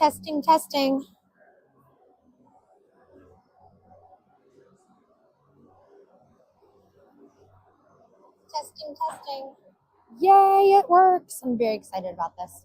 Testing, testing. Testing, testing. Yay, it works. I'm very excited about this.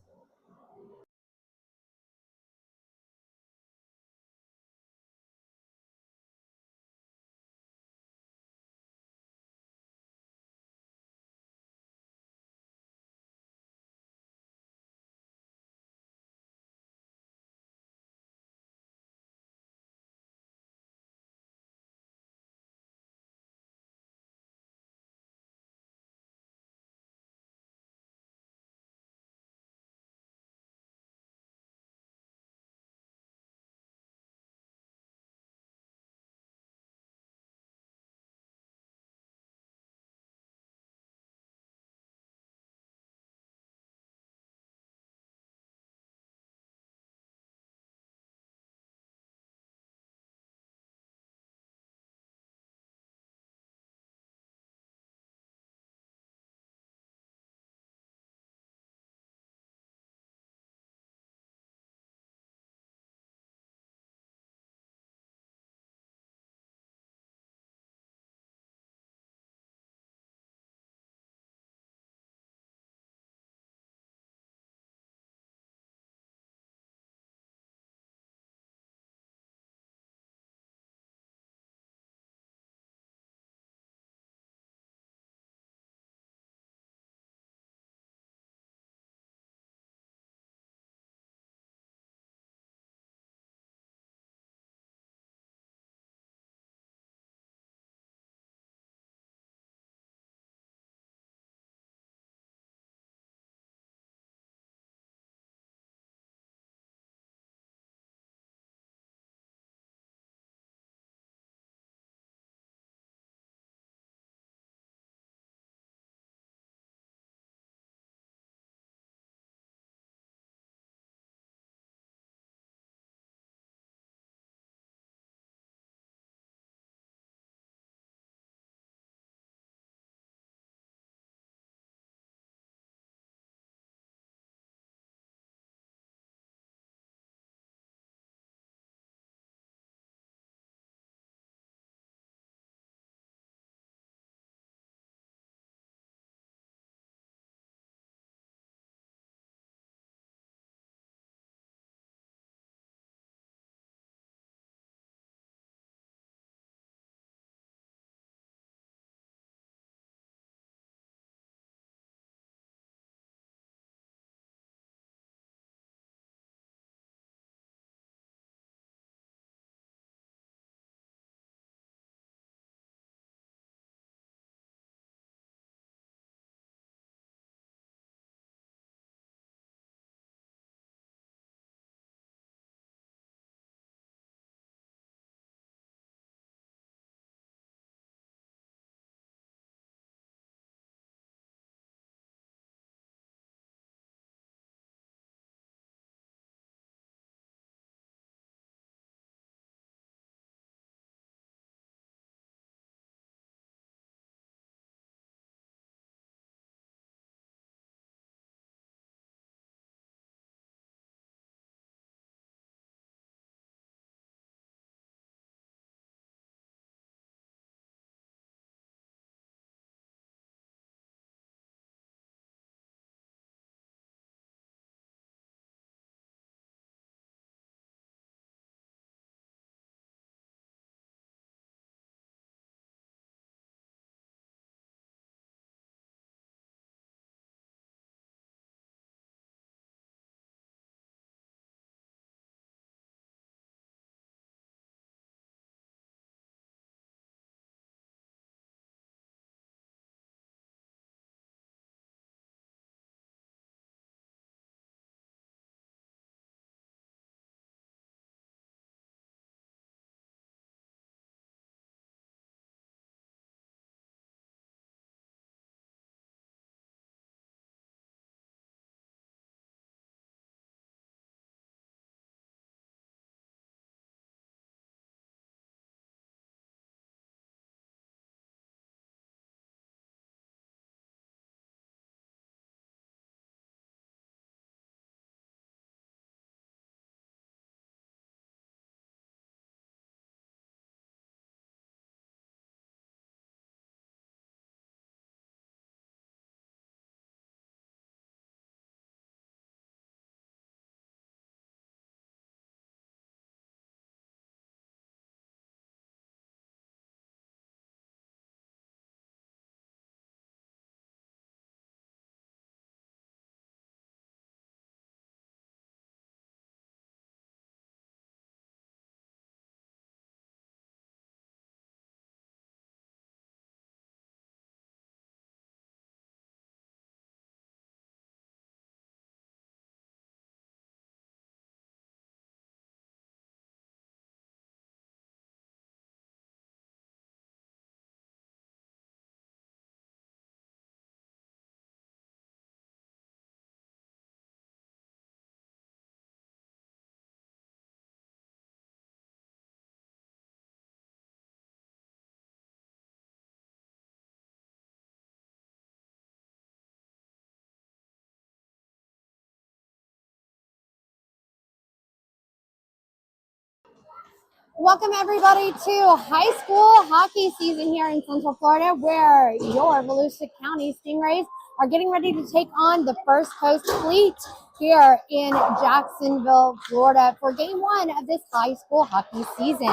Welcome everybody to high school hockey season here in Central Florida, where your Volusia County Stingrays are getting ready to take on the First Coast Fleet here in Jacksonville, Florida for game one of this high school hockey season.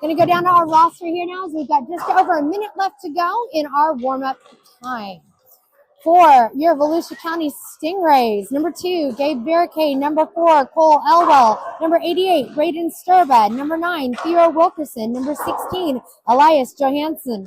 Going to go down to our roster here now as we've got just over a minute left to go in our warm-up time. For your Volusia County Stingrays, number 2, Gabe Barricade. Number 4, Cole Elwell. Number 88, Braden Sturba. Number 9, Theo Wilkerson. Number 16, Elias Johansson.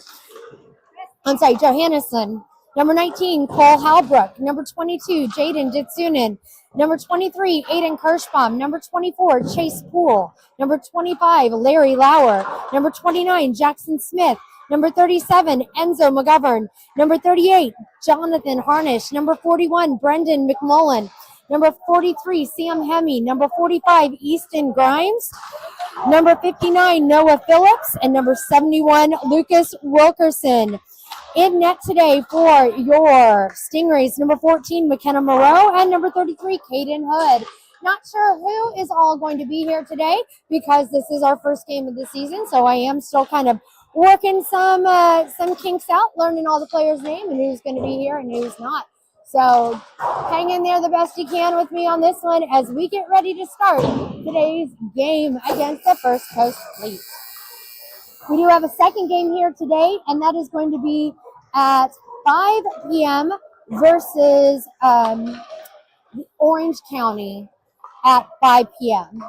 Johannesson. Number 19, Cole Halbrook. Number 22, Jaden Ditsunen. Number 23, Aiden Kirschbaum. Number 24, Chase Poole. Number 25, Larry Lauer. Number 29, Jackson Smith. Number 37, Enzo McGovern. Number 38, Jonathan Harnish. Number 41, Brendan McMullen. Number 43, Sam Hemme. Number 45, Easton Grimes. Number 59, Noah Phillips. And number 71, Lucas Wilkerson. In net today for your Stingrays, number 14, McKenna Moreau, and number 33, Caden Hood. Not sure who is all going to be here today because this is our first game of the season, so I am still kind of working some kinks out, learning all the players' name and who's going to be here and who's not. So hang in there the best you can with me on this one as we get ready to start today's game against the First Coast Fleet. We do have a second game here today, and that is going to be at 5 p.m. versus Orange County at 5 p.m.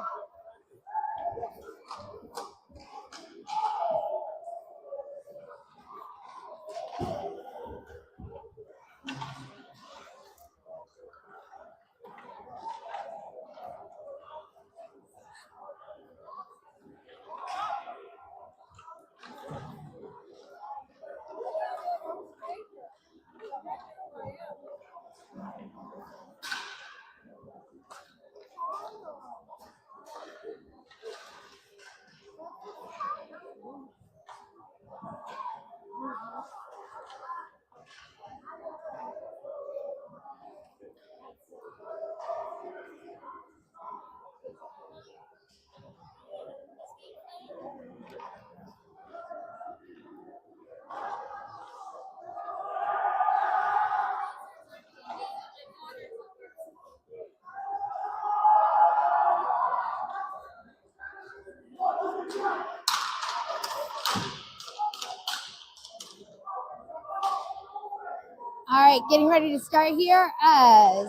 All right, getting ready to start here as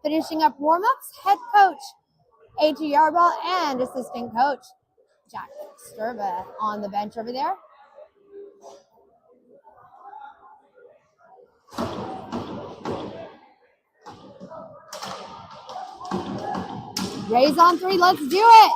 finishing up warm-ups, head coach A.G. Yarbell and assistant coach Jack Sturba on the bench over there. Rays on 3, let's do it.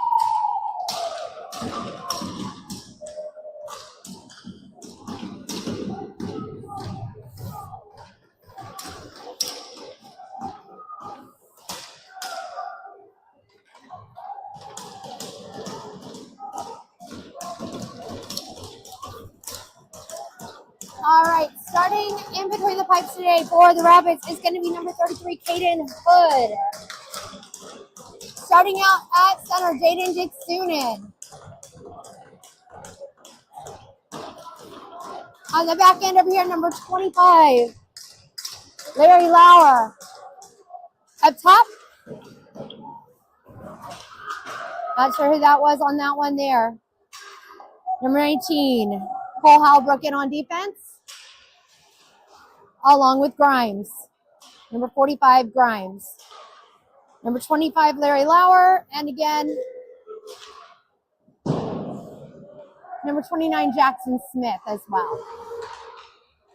All right, starting in between the pipes today for the Rapids is going to be number 33, Caden Hood. Starting out at center, Jaden Ditsunen. On the back end over here, number 25, Larry Lauer. Up top, not sure who that was on that one there. Number 19, Cole Halbrook in on defense, along with Grimes. Number 45, Grimes. Number 25, Larry Lauer. And again, number 29, Jackson Smith as well.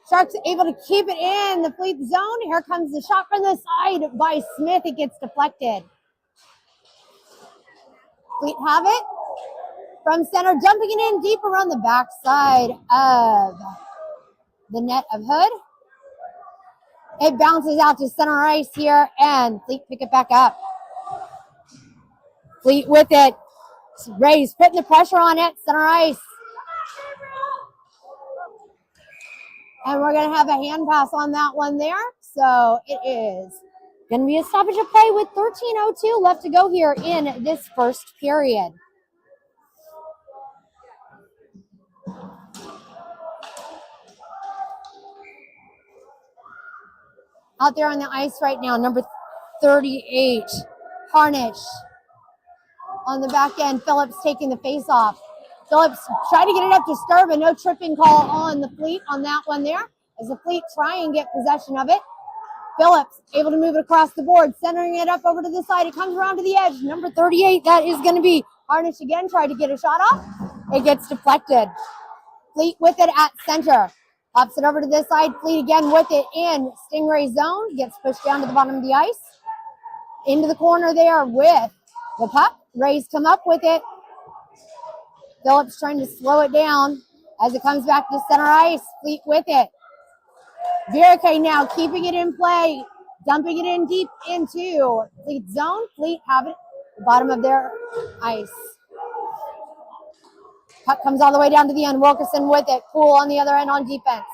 Sharks able to keep it in the Fleet zone. Here comes the shot from the side by Smith. It gets deflected. Fleet have it. From center, jumping it in deep around the backside of the net of Hood. It bounces out to center ice here, and Fleet pick it back up. Fleet with it. Rays putting the pressure on it, center ice. And we're going to have a hand pass on that one there. So it is going to be a stoppage of play with 13:02 left to go here in this first period. out there on the ice right now. Number 38, Harnish. On the back end, Phillips taking the face off. Phillips tried to get it up to Sturba. No tripping call on the Fleet on that one there. As the Fleet try and get possession of it. Phillips able to move it across the board, centering it up over to the side. It comes around to the edge. Number 38, that is going to be Harnish again. Tried to get a shot off. It gets deflected. Fleet with it at center. Pops it over to this side. Fleet again with it in Stingray zone. Gets pushed down to the bottom of the ice. Into the corner there with the puck. Rays come up with it. Phillips trying to slow it down as it comes back to center ice. Fleet with it. Virake now keeping it in play. Dumping it in deep into Fleet zone. Fleet have it at the bottom of their ice. Puck comes all the way down to the end. Wilkerson with it. Poole on the other end on defense.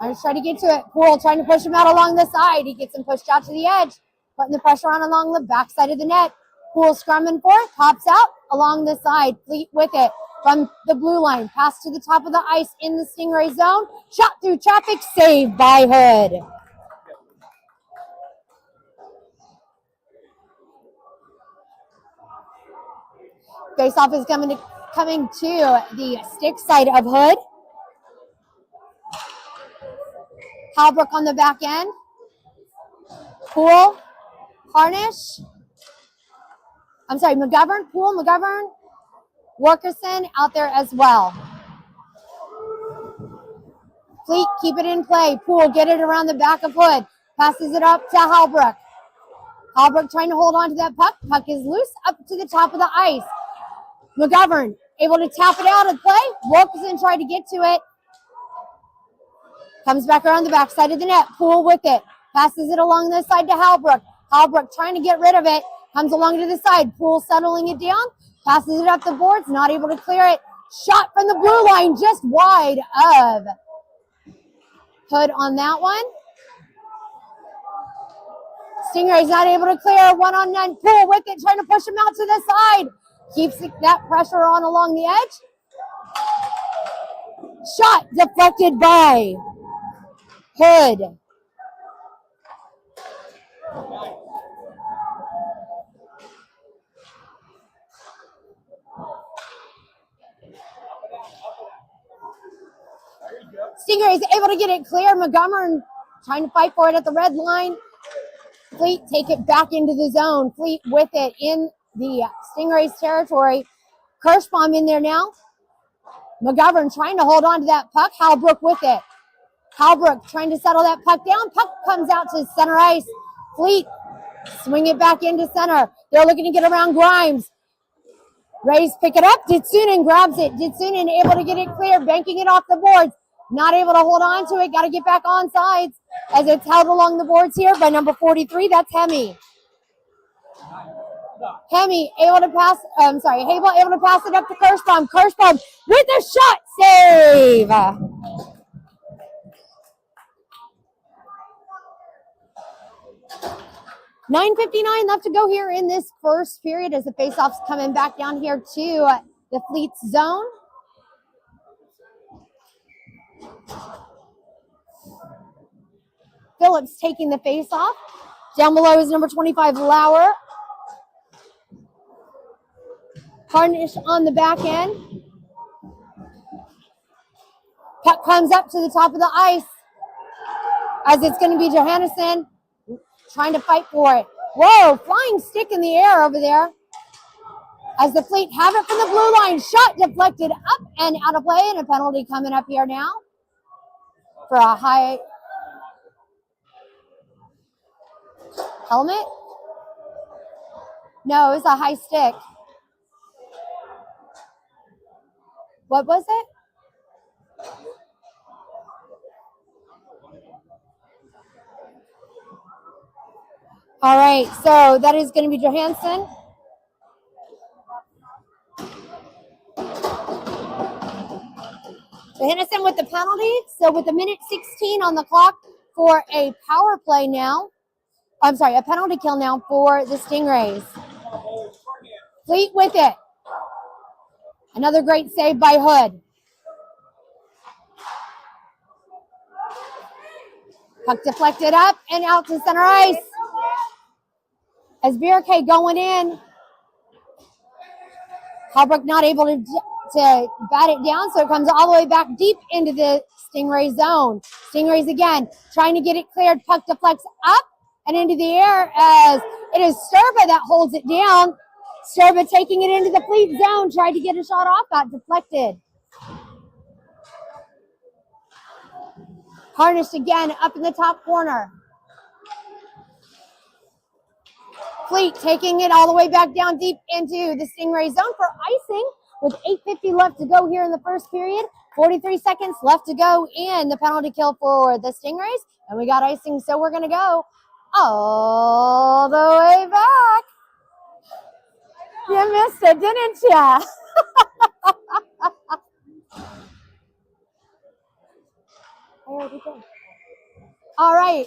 I'm just trying to get to it. Poole trying to push him out along the side. He gets him pushed out to the edge. Putting the pressure on along the backside of the net. Poole scrumming for it. Pops out along the side. Fleet with it from the blue line. Pass to the top of the ice in the Stingray zone. Shot through traffic. Saved by Hood. Face-off is coming to the stick side of Hood. Halbrook on the back end. Poole, Harnish. I'm sorry, McGovern, Poole, McGovern, Wilkerson out there as well. Fleet, keep it in play. Poole, get it around the back of Hood. Passes it up to Halbrook. Halbrook trying to hold on to that puck. Puck is loose up to the top of the ice. McGovern able to tap it out of play. Wilkerson tried to get to it. Comes back around the backside of the net. Poole with it. Passes it along this side to Halbrook. Halbrook trying to get rid of it. Comes along to the side. Poole settling it down. Passes it up the boards. Not able to clear it. Shot from the blue line just wide of Hood on that one. Stingrays not able to clear. 1-on-1. Poole with it. Trying to push him out to the side. Keeps that pressure on along the edge. Shot deflected by Hood. Stingrays able to get it clear. Montgomery trying to fight for it at the red line. Fleet take it back into the zone. Fleet with it in the Stingrays territory. Kirschbaum in there now. McGovern trying to hold on to that puck. Halbrook with it. Halbrook trying to settle that puck down. Puck comes out to center ice. Fleet swing it back into center. They're looking to get around Grimes. Rays pick it up. Ditsunen grabs it. Ditsunen able to get it clear, banking it off the boards. Not able to hold on to it. Got to get back on sides as it's held along the boards here by number 43. That's Hemi. Hemi able to pass. Hable able to pass it up to Kirschbaum. Kirschbaum with a shot. Save. $9:59 left to go here in this first period as the faceoff's coming back down here to the Fleet's zone. Phillips taking the faceoff. Down below is number 25, Lauer. Harnish on the back end. Puck comes up to the top of the ice as it's going to be Johannesson trying to fight for it. Whoa, flying stick in the air over there. As the Fleet have it from the blue line. Shot deflected up and out of play, and a penalty coming up here now for a high helmet. No, it was a high stick. What was it? All right, so that is going to be Johansson. Johansson with the penalty. So with a minute 16 on the clock for a power play now. I'm sorry, a penalty kill now for the Stingrays. Fleet with it. Another great save by Hood. Puck deflected up and out to center ice. As BRK going in, Halbrook not able to bat it down, so it comes all the way back deep into the Stingray zone. Stingrays again, trying to get it cleared. Puck deflects up and into the air as it is Sturba that holds it down. Sturba taking it into the Fleet zone, tried to get a shot off, got deflected. Harnish again up in the top corner. Fleet taking it all the way back down deep into the Stingray zone for icing with 8:50 left to go here in the first period. 43 seconds left to go in the penalty kill for the Stingrays. And we got icing, so we're going to go all the way back. You missed it, didn't you? All right.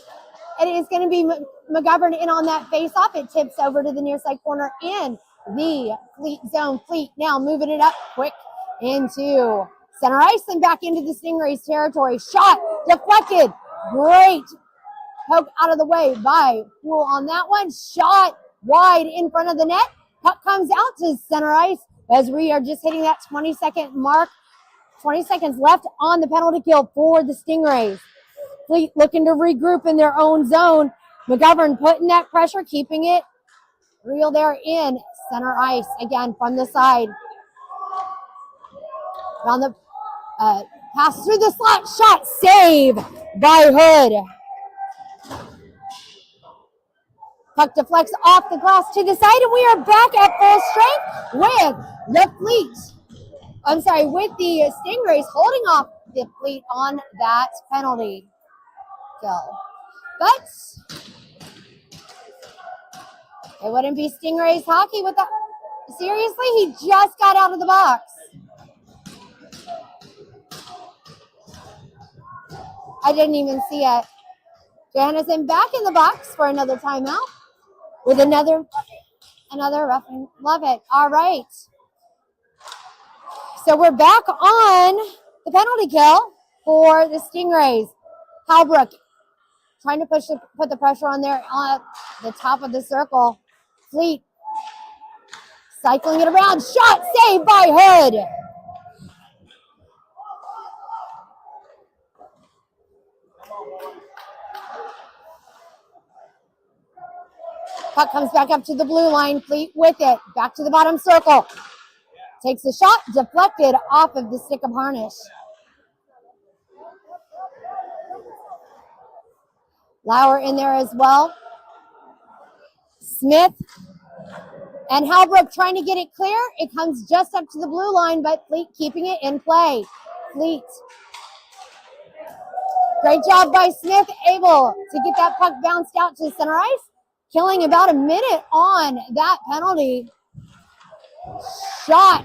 It is going to be McGovern in on that face-off. It tips over to the near side corner in the Fleet zone. Fleet now moving it up quick into center ice and back into the Stingrays territory. Shot deflected. Great poke out of the way by Poole on that one. Shot wide in front of the net. Puck comes out to center ice as we are just hitting that 20-second mark. 20 seconds left on the penalty kill for the Stingrays. Fleet looking to regroup in their own zone. McGovern putting that pressure, keeping it real there in center ice. Again, from the side. On the pass through the slot. Shot save by Hood. Puck deflects off the glass to the side, and we are back at full strength with the Fleet. With the Stingrays holding off the Fleet on that penalty kill. But it wouldn't be Stingrays hockey with the... Seriously? He just got out of the box. I didn't even see it. Johannesson back in the box for another timeout with another roughing. Love it. All right. So we're back on the penalty kill for the Stingrays. Halbrook trying to put the pressure on there on the top of the circle. Fleet cycling it around. Shot saved by Hood. Puck comes back up to the blue line. Fleet with it. Back to the bottom circle. Takes the shot. Deflected off of the stick of Harnish. Lauer in there as well. Smith and Halbrook trying to get it clear. It comes just up to the blue line, but Fleet keeping it in play. Fleet. Great job by Smith, able to get that puck bounced out to center ice. Killing about a minute on that penalty. Shot.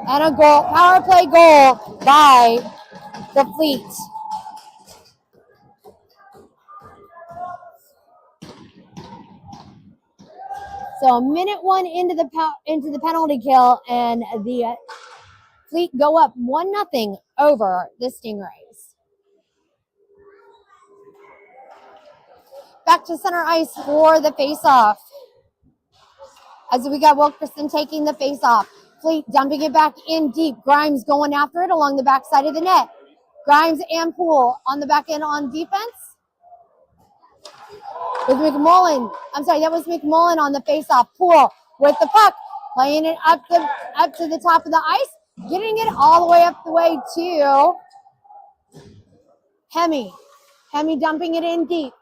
And a goal, power play goal by the Fleet. So minute one into the penalty kill, and the Fleet go up 1-0 over the Stingrays. Back to center ice for the faceoff. As we got Wilkerson taking the faceoff. Fleet dumping it back in deep. Grimes going after it along the backside of the net. Grimes and Poole on the back end on defense. With McMullen. That was McMullen on the faceoff. Poole with the puck. Playing it up to the top of the ice. Getting it all the way up the way to Hemi. Hemi dumping it in deep.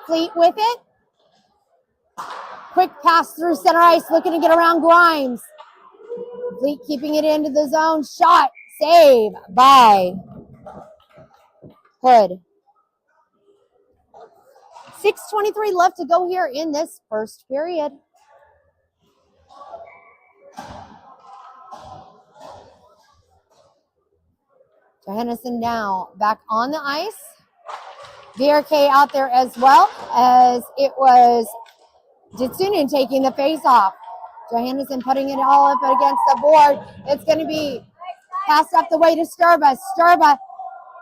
Fleet with it. Quick pass through center ice, looking to get around Grimes. Fleet keeping it into the zone. Shot, save by Hood. 6:23 left to go here in this first period. Johannesson now back on the ice. VRK out there as well, as it was Jitsunen taking the face off. Johannesson putting it all up against the board. It's going to be passed up the way to Sturba. Sturba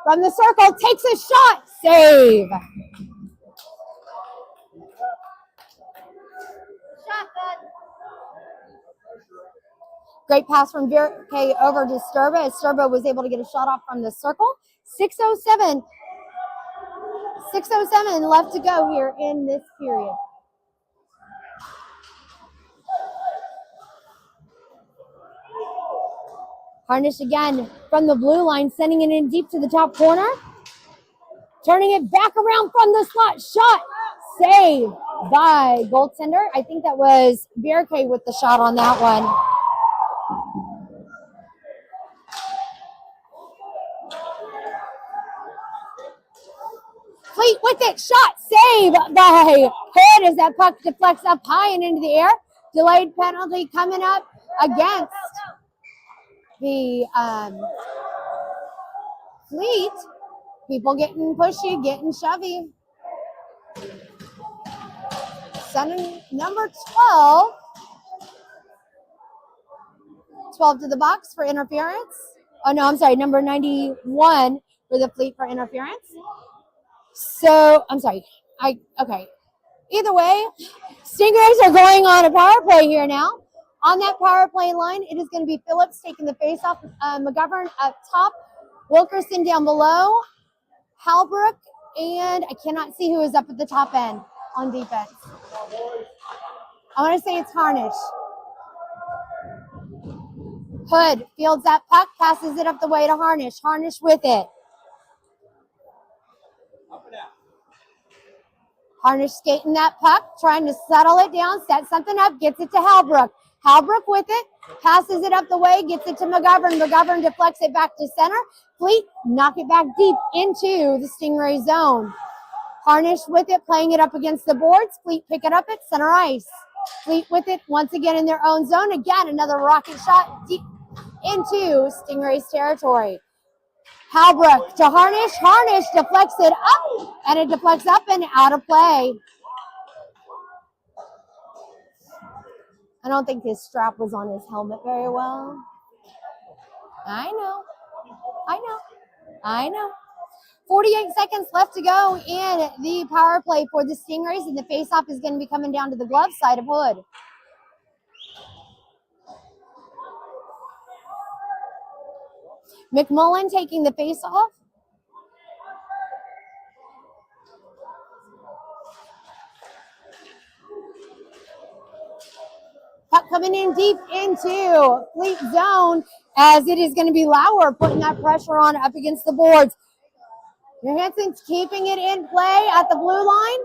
from the circle, takes a shot, save. Great pass from VRK over to Sturba as Sturba was able to get a shot off from the circle. 6:07 left to go here in this period. Harnish again from the blue line, sending it in deep to the top corner. Turning it back around from the slot. Shot. Save by goaltender. I think that was VRK with the shot on that one. Fleet with it. Shot. Save by Hood as that puck deflects up high and into the air. Delayed penalty coming up against the Fleet. People getting pushy, getting shovey. Sending number 12 to the box for interference. Oh, no, I'm sorry, number 91 for the Fleet for interference. So, I'm sorry. Okay. Either way, Stingrays are going on a power play here now. On that power play line, it is going to be Phillips taking the face-off, McGovern up top, Wilkerson down below, Halbrook, and I cannot see who is up at the top end on defense. I want to say it's Harnish. Hood fields that puck, passes it up the way to Harnish. Harnish with it. Harnish skating that puck, trying to settle it down, set something up, gets it to Halbrook. Halbrook with it, passes it up the way, gets it to McGovern. McGovern deflects it back to center. Fleet knock it back deep into the Stingray zone. Harnish with it, playing it up against the boards. Fleet pick it up at center ice. Fleet with it once again in their own zone. Again, another rocket shot deep into Stingray's territory. Halbrook to Harnish. Harnish deflects it up, and it deflects up and out of play. I don't think his strap was on his helmet very well. I know. 48 seconds left to go in the power play for the Stingrays, and the faceoff is going to be coming down to the glove side of Hood. McMullen taking the faceoff. Puck coming in deep into Fleet zone as it is going to be Lauer putting that pressure on up against the boards. Johansson's keeping it in play at the blue line,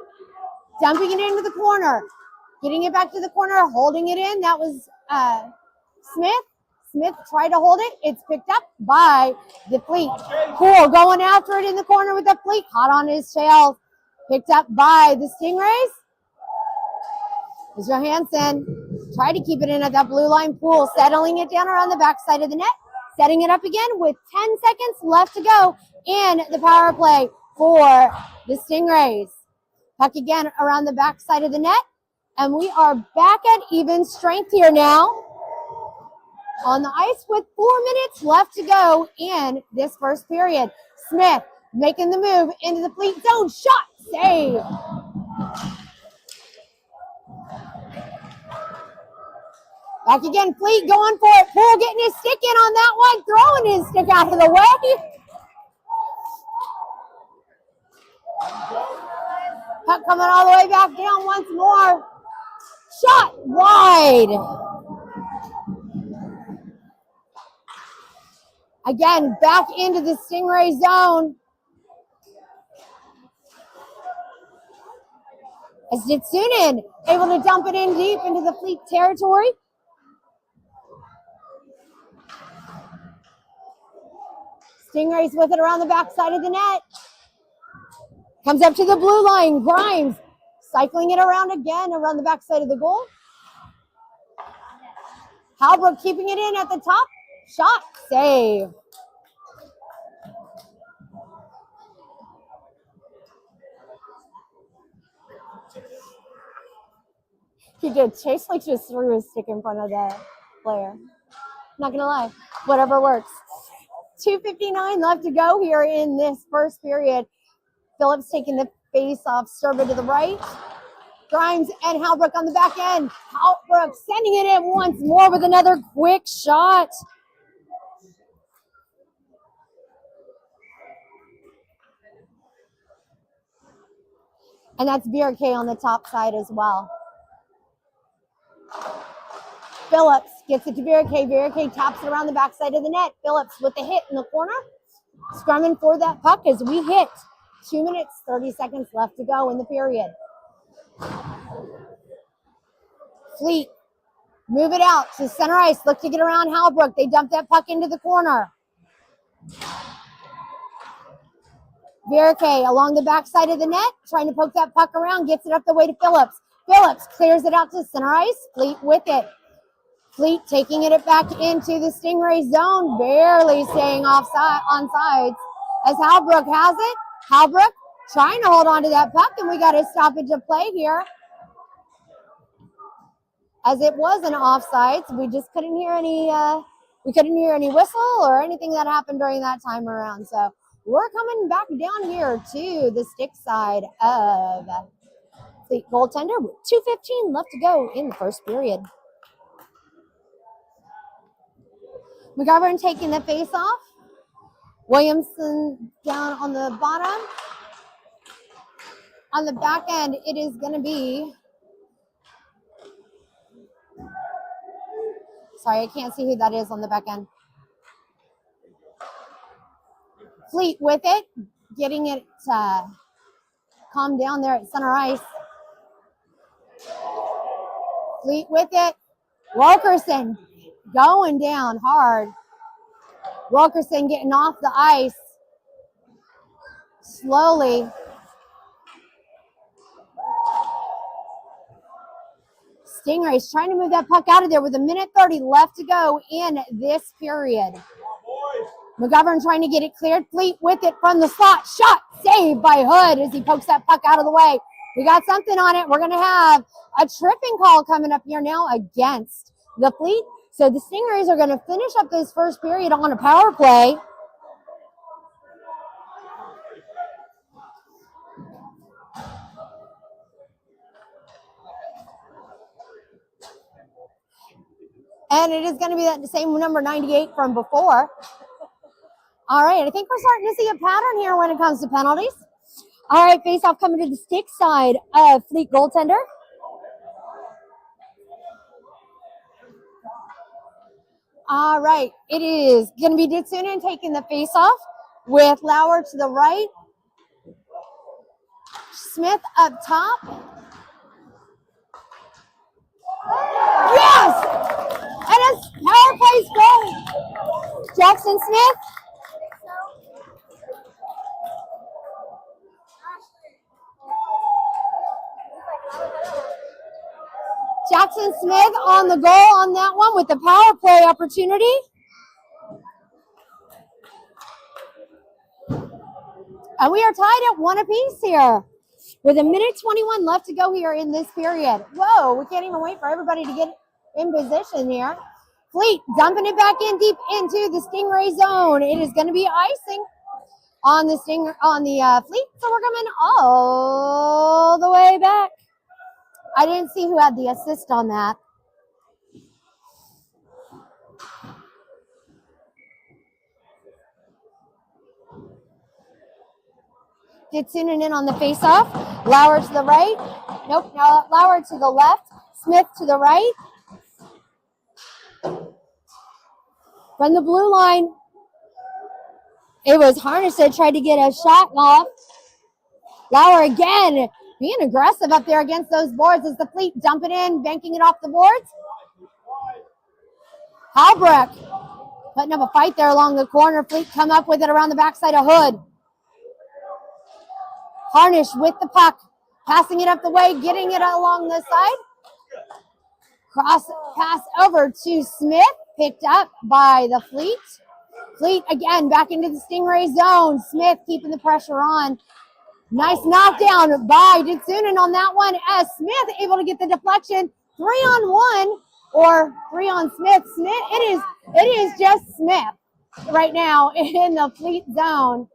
dumping it into the corner, getting it back to the corner, holding it in. That was Smith. Smith tried to hold it. It's picked up by the Fleet. Poole going after it in the corner with the Fleet. Hot on his tail. Picked up by the Stingrays. Johansson tried to keep it in at that blue line. Poole settling it down around the backside of the net. Setting it up again with 10 seconds left to go in the power play for the Stingrays. Puck again around the backside of the net. And we are back at even strength here now on the ice with 4 minutes left to go in this first period. Smith making the move into the Fleet zone. Shot, save. Back again, Fleet going for it. Poole getting his stick in on that one, throwing his stick out of the way. Puck coming all the way back down once more. Shot wide. Again, back into the Stingray zone. As Ditsunen able to dump it in deep into the Fleet territory. Stingrays with it around the backside of the net. Comes up to the blue line. Grimes cycling it around again around the backside of the goal. Halbrook keeping it in at the top. Shot, save. He did. Chase like just threw his stick in front of the player. Not gonna lie, whatever works. 2:59 left to go here in this first period. Phillips taking the face off, serve it to the right. Grimes and Halbrook on the back end. Halbrook sending it in once more with another quick shot. And that's K on the top side as well. Phillips gets it to K. K taps it around the backside of the net. Phillips with the hit in the corner. Scrumming for that puck as we hit. 2 minutes, 30 seconds left to go in the period. Fleet, move it out to center ice. Look to get around Halbrook. They dump that puck into the corner. K along the backside of the net, trying to poke that puck around, gets it up the way to Phillips. Phillips clears it out to center ice. Fleet with it. Fleet taking it back into the Stingray zone, barely staying on sides as Halbrook has it. Halbrook trying to hold on to that puck, and we got a stoppage of play here. As it was an offsides, we just couldn't hear any whistle or anything that happened during that time around. So we're coming back down here to the stick side of the goaltender with 2:15 left to go in the first period. McGovern taking the face off. Williamson down on the bottom. On the back end, it is going to be... Sorry, I can't see who that is on the back end. Fleet with it, getting it calmed down there at center ice. Fleet with it. Wilkerson going down hard. Wilkerson getting off the ice slowly. Stingrays trying to move that puck out of there with 1:30 left to go in this period. McGovern trying to get it cleared. Fleet with it from the slot. Shot saved by Hood as he pokes that puck out of the way. We got something on it. We're going to have a tripping call coming up here now against the Fleet. So the Stingrays are going to finish up this first period on a power play. And it is going to be that same number 98 from before. All right, I think we're starting to see a pattern here when it comes to penalties. All right, face-off coming to the stick side of Fleet goaltender. All right, it is going to be Ditsunen taking the face-off with Lauer to the right. Smith up top. Yes! And a power play goal. Jackson Smith. Jackson Smith on the goal on that one with the power play opportunity. And we are tied at 1 apiece here with 1:21 left to go here in this period. Whoa, we can't even wait for everybody to get in position here. Fleet dumping it back in deep into the Stingray zone. It is going to be icing on the Fleet, so we're coming all the way back. I didn't see who had the assist on that. Ditsunen in on the face-off. Lauer to the right. Nope, no, Lauer to the left. Smith to the right. From the blue line, it was Harness that tried to get a shot off. Lauer again being aggressive up there against those boards as the Fleet dump it in, banking it off the boards. Halbrook putting up a fight there along the corner. Fleet come up with it around the backside of Hood. Harnish with the puck, passing it up the way, getting it along the side. Cross pass over to Smith, picked up by the Fleet. Fleet again back into the Stingray zone. Smith keeping the pressure on. Nice knockdown by Ditsunen on that one as Smith able to get the deflection. 3-on-1 or 3 on Smith. It is just Smith right now in the Fleet zone.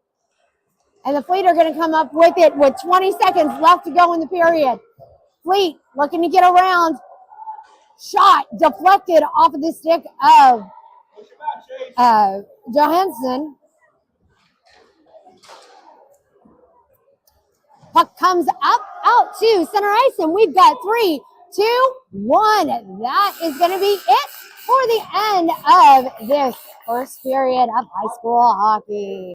And the Fleet are going to come up with it with 20 seconds left to go in the period. Fleet looking to get around. Shot deflected off of the stick of Johansson. Puck comes up, out to center ice, and we've got 3, 2, 1. That is going to be it for the end of this first period of high school hockey.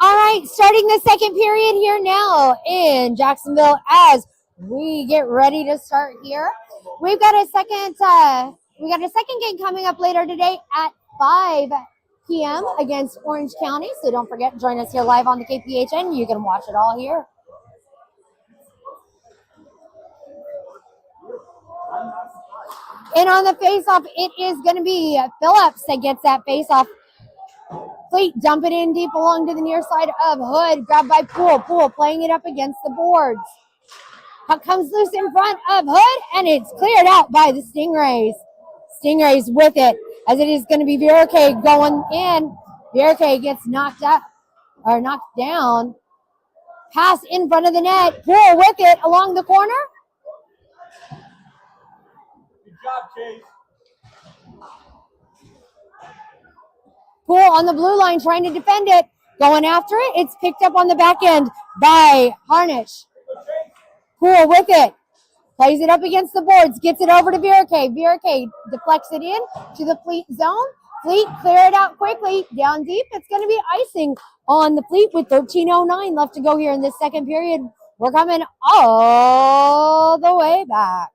All right, starting the second period here now in Jacksonville as we get ready to start here. We've got a second game coming up later today at 5 p.m. against Orange County. So don't forget, join us here live on the KPHN. You can watch it all here. And on the face-off, it is going to be Phillips that gets that face-off. Fleet dump it in deep along to the near side of Hood. Grabbed by Poole. Poole playing it up against the boards. Puck comes loose in front of Hood, and it's cleared out by the Stingrays. Stingrays with it, as it is going to be Vierke going in. Vierke gets knocked up, or knocked down. Pass in front of the net. Poole with it along the corner. Good job, Chase. Poole on the blue line trying to defend it. Going after it. It's picked up on the back end by Harnish. Poole with it. Plays it up against the boards. Gets it over to Vierke. Vierke deflects it in to the Fleet zone. Fleet clear it out quickly. Down deep. It's going to be icing on the Fleet with 13:09 left to go here in this second period. We're coming all the way back.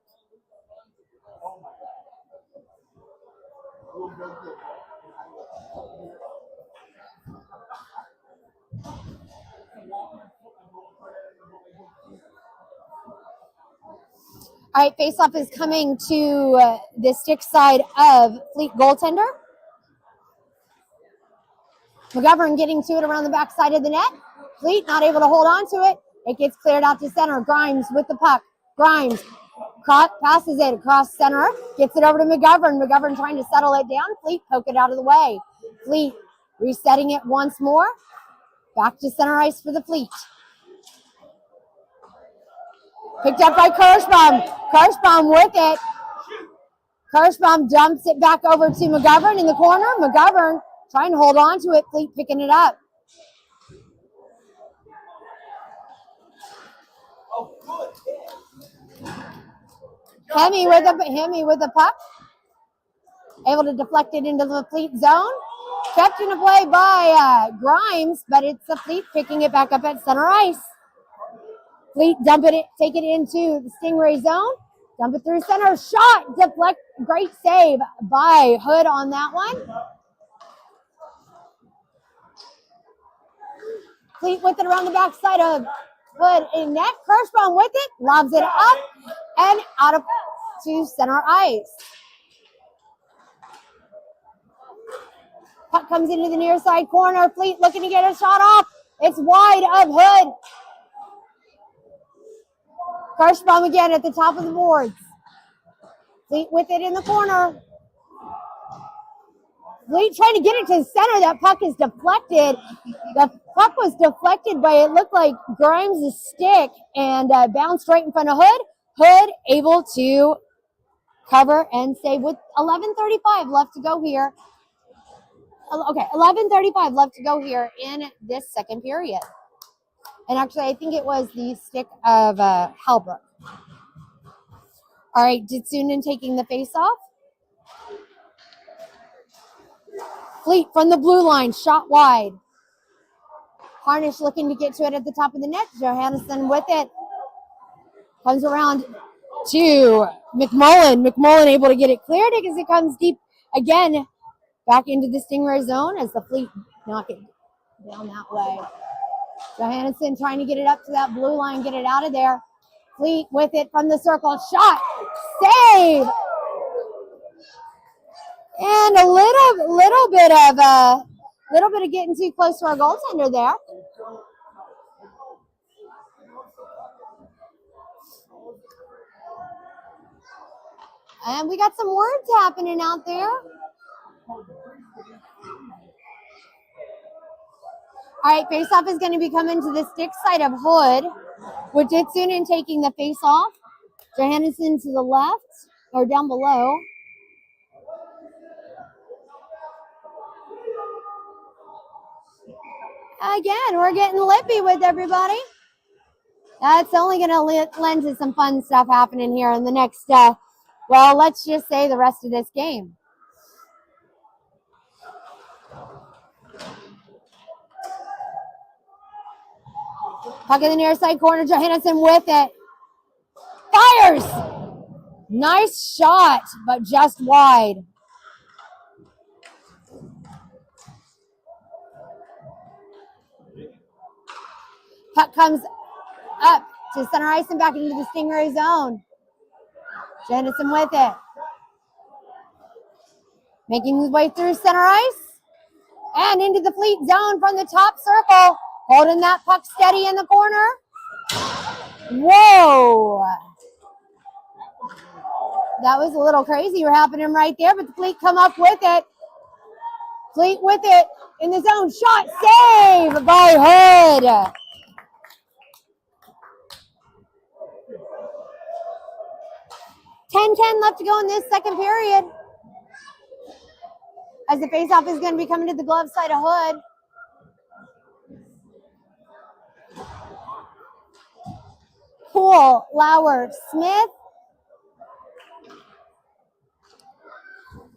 All right, faceoff is coming to the stick side of Fleet goaltender. McGovern getting to it around the back side of the net. Fleet not able to hold on to it. It gets cleared out to center. Grimes with the puck. Grimes passes it across center. Gets it over to McGovern. McGovern trying to settle it down. Fleet poke it out of the way. Fleet resetting it once more. Back to center ice for the Fleet. Picked up by Kirschbaum. Kirschbaum with it. Kirschbaum dumps it back over to McGovern in the corner. McGovern trying to hold on to it. Fleet picking it up. Hemi with the puck. Able to deflect it into the Fleet zone. Kept in a play by Grimes, but it's the Fleet picking it back up at center ice. Fleet dumping it, take it into the Stingray zone. Dump it through center. Shot, deflect. Great save by Hood on that one. Fleet with it around the backside of Hood in net. Kirschbaum with it, lobs it up and out of to center ice. Puck comes into the near side corner. Fleet looking to get a shot off. It's wide of Hood. Kirschbaum again at the top of the boards. Fleet with it in the corner. Fleet trying to get it to the center. That puck is deflected. The puck was deflected by, it looked like, Grimes' stick and bounced right in front of Hood. Hood able to cover and save with 11:35 left to go here. Okay, 11:35 left to go here in this second period. And actually, I think it was the stick of Halbrook. All right, Ditsunen taking the face-off. Fleet from the blue line, shot wide. Harnish looking to get to it at the top of the net. Johannesson with it. Comes around to McMullen. McMullen able to get it cleared as it comes deep again back into the Stingray zone as the Fleet knock it down that way. Johannesson trying to get it up to that blue line, get it out of there. Fleet with it from the circle. Shot. Save. And a little bit of getting too close to our goaltender there. And we got some words happening out there. All right, face-off is going to be coming to the stick side of Hood, with Ditsunen taking the face-off. Johannesson to the left, or down below. Again, we're getting lippy with everybody. That's only going to lend to some fun stuff happening here in the next, well, let's just say the rest of this game. Puck in the near side corner, Johannesson with it. Fires! Nice shot, but just wide. Puck comes up to center ice and back into the Stingray zone. Johannesson with it. Making his way through center ice and into the Fleet zone from the top circle. Holding that puck steady in the corner. Whoa. That was a little crazy happening right there, but the Fleet come up with it. Fleet with it in the zone. Shot, save by Hood. .10 left to go in this second period. As the faceoff is going to be coming to the glove side of Hood. Poole, Lauer, Smith.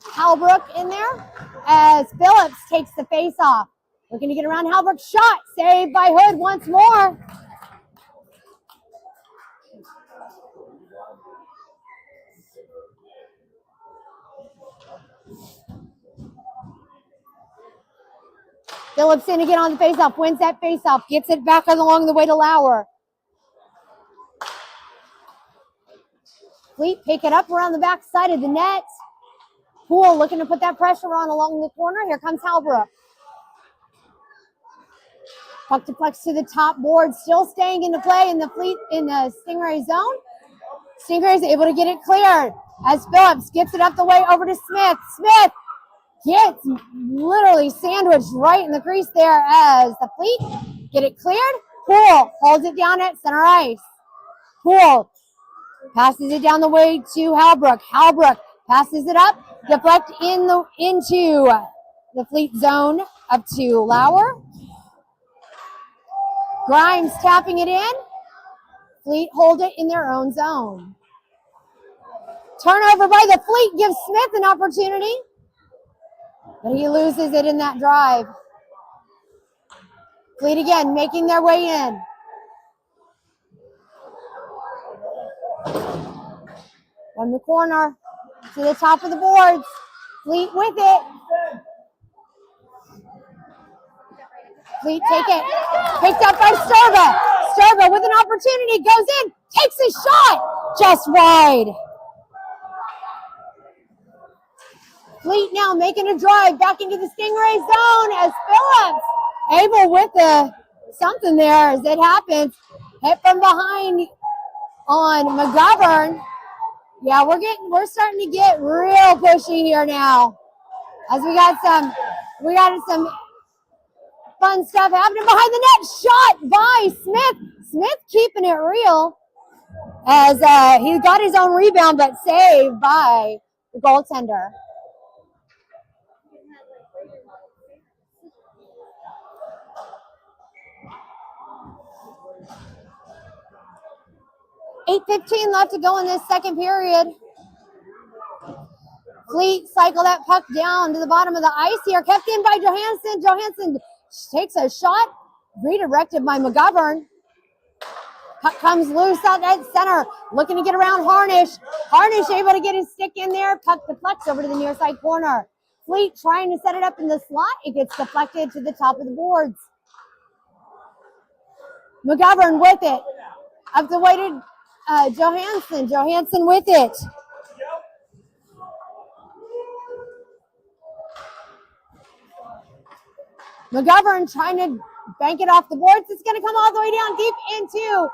Halbrook in there as Phillips takes the face-off. Looking to get around Halbrook. Shot, saved by Hood once more. Phillips in again on the face-off. Wins that face-off. Gets it back along the way to Lauer. Fleet pick it up around the back side of the net. Poole looking to put that pressure on along the corner. Here comes Halbrook. Puck deflects to the top board, still staying into play in the Fleet in the Stingray zone. Stingrays able to get it cleared as Phillips gets it up the way over to Smith. Smith gets literally sandwiched right in the crease there as the Fleet get it cleared. Poole holds it down at center ice. Poole passes it down the way to Halbrook. Halbrook passes it up, deflect into the Fleet zone up to Lauer. Grimes tapping it in. Fleet hold it in their own zone. Turnover by the Fleet gives Smith an opportunity, but he loses it in that drive. Fleet again making their way in. From the corner to the top of the boards. Fleet with it. Fleet take it. Picked up by Sturba. Sturba with an opportunity. Goes in. Takes a shot. Just wide. Fleet now making a drive back into the Stingray zone as Phillips able with something there as it happens. Hit from behind on McGovern. Yeah, we're starting to get real pushy here now. As we got some fun stuff happening behind the net. Shot by Smith. Smith keeping it real as he got his own rebound, but saved by the goaltender. .8:15 left to go in this second period. Fleet cycle that puck down to the bottom of the ice here. Kept in by Johansson. Johansson takes a shot. Redirected by McGovern. Puck comes loose out at center. Looking to get around Harnish. Harnish able to get his stick in there. Puck deflects over to the near side corner. Fleet trying to set it up in the slot. It gets deflected to the top of the boards. McGovern with it. Up the way to Johansson. Johansson with it. McGovern trying to bank it off the boards. It's going to come all the way down deep into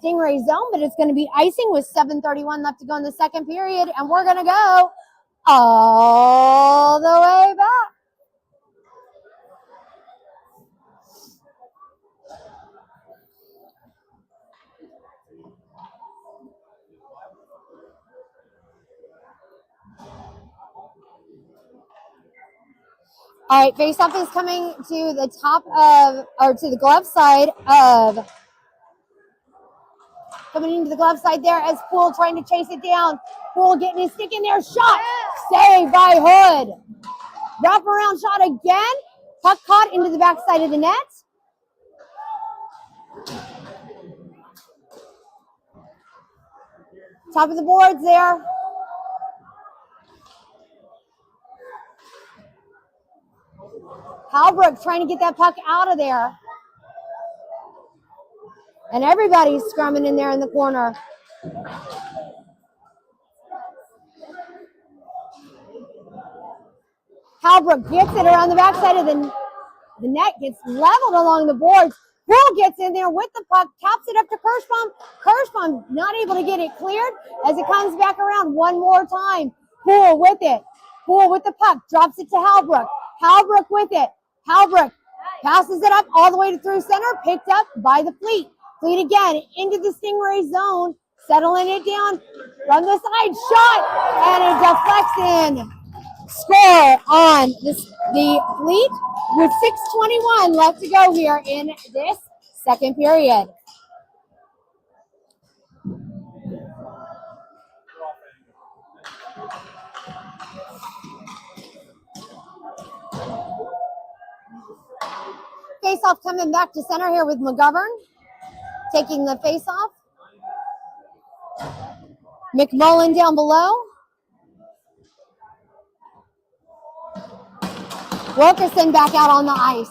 Stingray zone, but it's going to be icing with 7:31 left to go in the second period, and we're going to go all the way back. All right, face-off is coming to the top of, or to the glove side of, coming into the glove side there as Poole trying to chase it down. Poole getting his stick in there, shot, saved by Hood. Wrap around shot again, puck caught into the backside of the net. Top of the boards there. Halbrook trying to get that puck out of there. And everybody's scrumming in there in the corner. Halbrook gets it around the backside of the net, gets leveled along the boards. Poole gets in there with the puck, taps it up to Kirschbaum. Kirschbaum not able to get it cleared as it comes back around one more time. Poole with it. Poole with the puck, drops it to Halbrook. Halbrook with it. Halbrook passes it up all the way to through center, picked up by the Fleet. Fleet again into the Stingray zone, settling it down from the side, shot, and it deflects in. Score on the Fleet with 6:21 left to go here in this second period. Face-off coming back to center here with McGovern taking the face-off. McMullen down below. Wilkerson back out on the ice.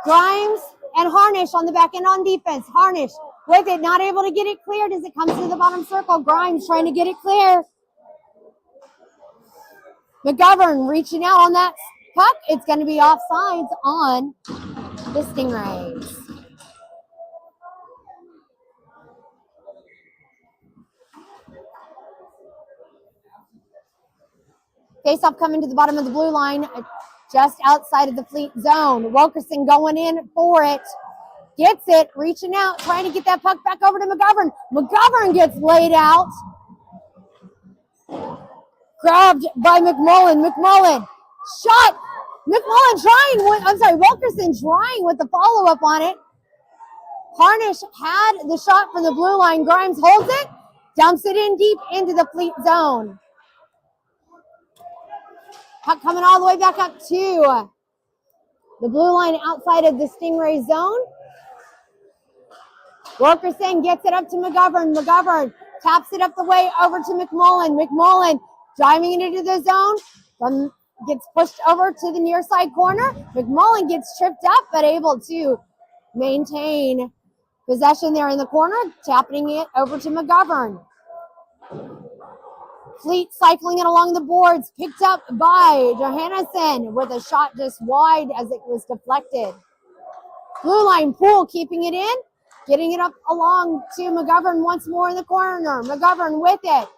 Grimes and Harnish on the back end on defense. Harnish with it, not able to get it cleared as it comes to the bottom circle. Grimes trying to get it clear. McGovern reaching out on that puck. It's going to be offsides on the Stingrays. Face-off coming to the bottom of the blue line, just outside of the Fleet zone. Wilkerson going in for it. Gets it, reaching out, trying to get that puck back over to McGovern. McGovern gets laid out. Grabbed by McMullen. McMullen, shot. McMullen Wilkerson trying with the follow-up on it. Harnish had the shot from the blue line. Grimes holds it, dumps it in deep into the Fleet zone. Puck coming all the way back up to the blue line outside of the Stingray zone. Wilkerson gets it up to McGovern. McGovern taps it up the way over to McMullen. McMullen driving it into the zone. Gets pushed over to the near side corner. McMullen gets tripped up, but able to maintain possession there in the corner. Tapping it over to McGovern. Fleet cycling it along the boards, picked up by Johansson with a shot just wide as it was deflected. Blue line, Poole keeping it in, getting it up along to McGovern once more in the corner. McGovern with it.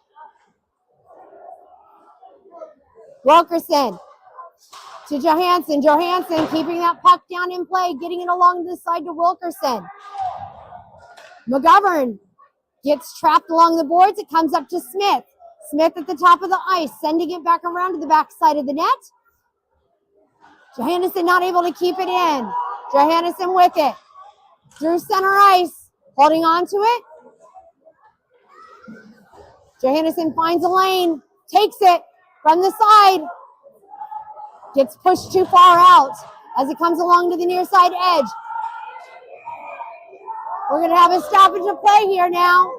Wilkerson to Johansson. Johansson keeping that puck down in play, getting it along this side to Wilkerson. McGovern gets trapped along the boards. It comes up to Smith. Smith at the top of the ice, sending it back around to the back side of the net. Johansson not able to keep it in. Johansson with it. Through center ice, holding on to it. Johansson finds a lane, takes it from the side. Gets pushed too far out as it comes along to the near side edge. We're going to have a stoppage of play here now.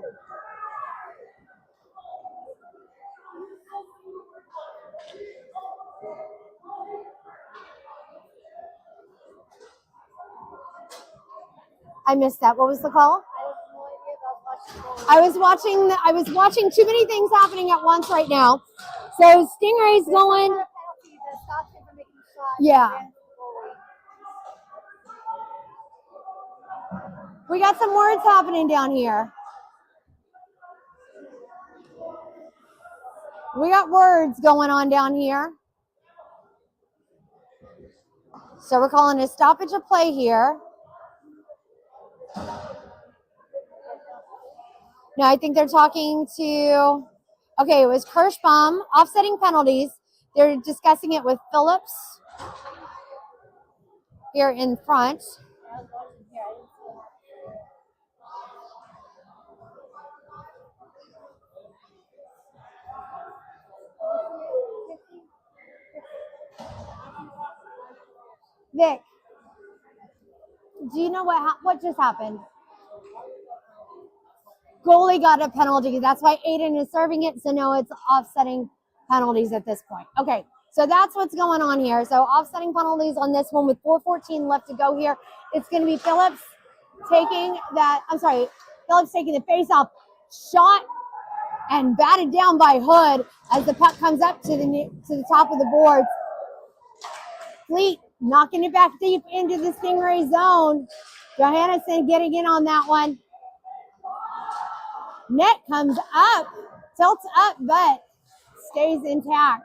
I missed that. What was the call? I was watching too many things happening at once right now. So Stingrays going. Yeah. We got some words happening down here. We got words going on down here. So we're calling a stoppage of play here. No, I think they're talking to, okay, it was Kirschbaum, offsetting penalties. They're discussing it with Phillips here in front. Vic, do you know what just happened? Goalie got a penalty. That's why Aiden is serving it. So no, it's offsetting penalties at this point. Okay, so that's what's going on here. So offsetting penalties on this one with 4:14 left to go here. It's going to be Phillips taking that. Phillips taking the face-off shot and batted down by Hood as the puck comes up to the top of the board. Fleet knocking it back deep into the Stingray zone. Johansson getting in on that one. Net comes up, tilts up, but stays intact.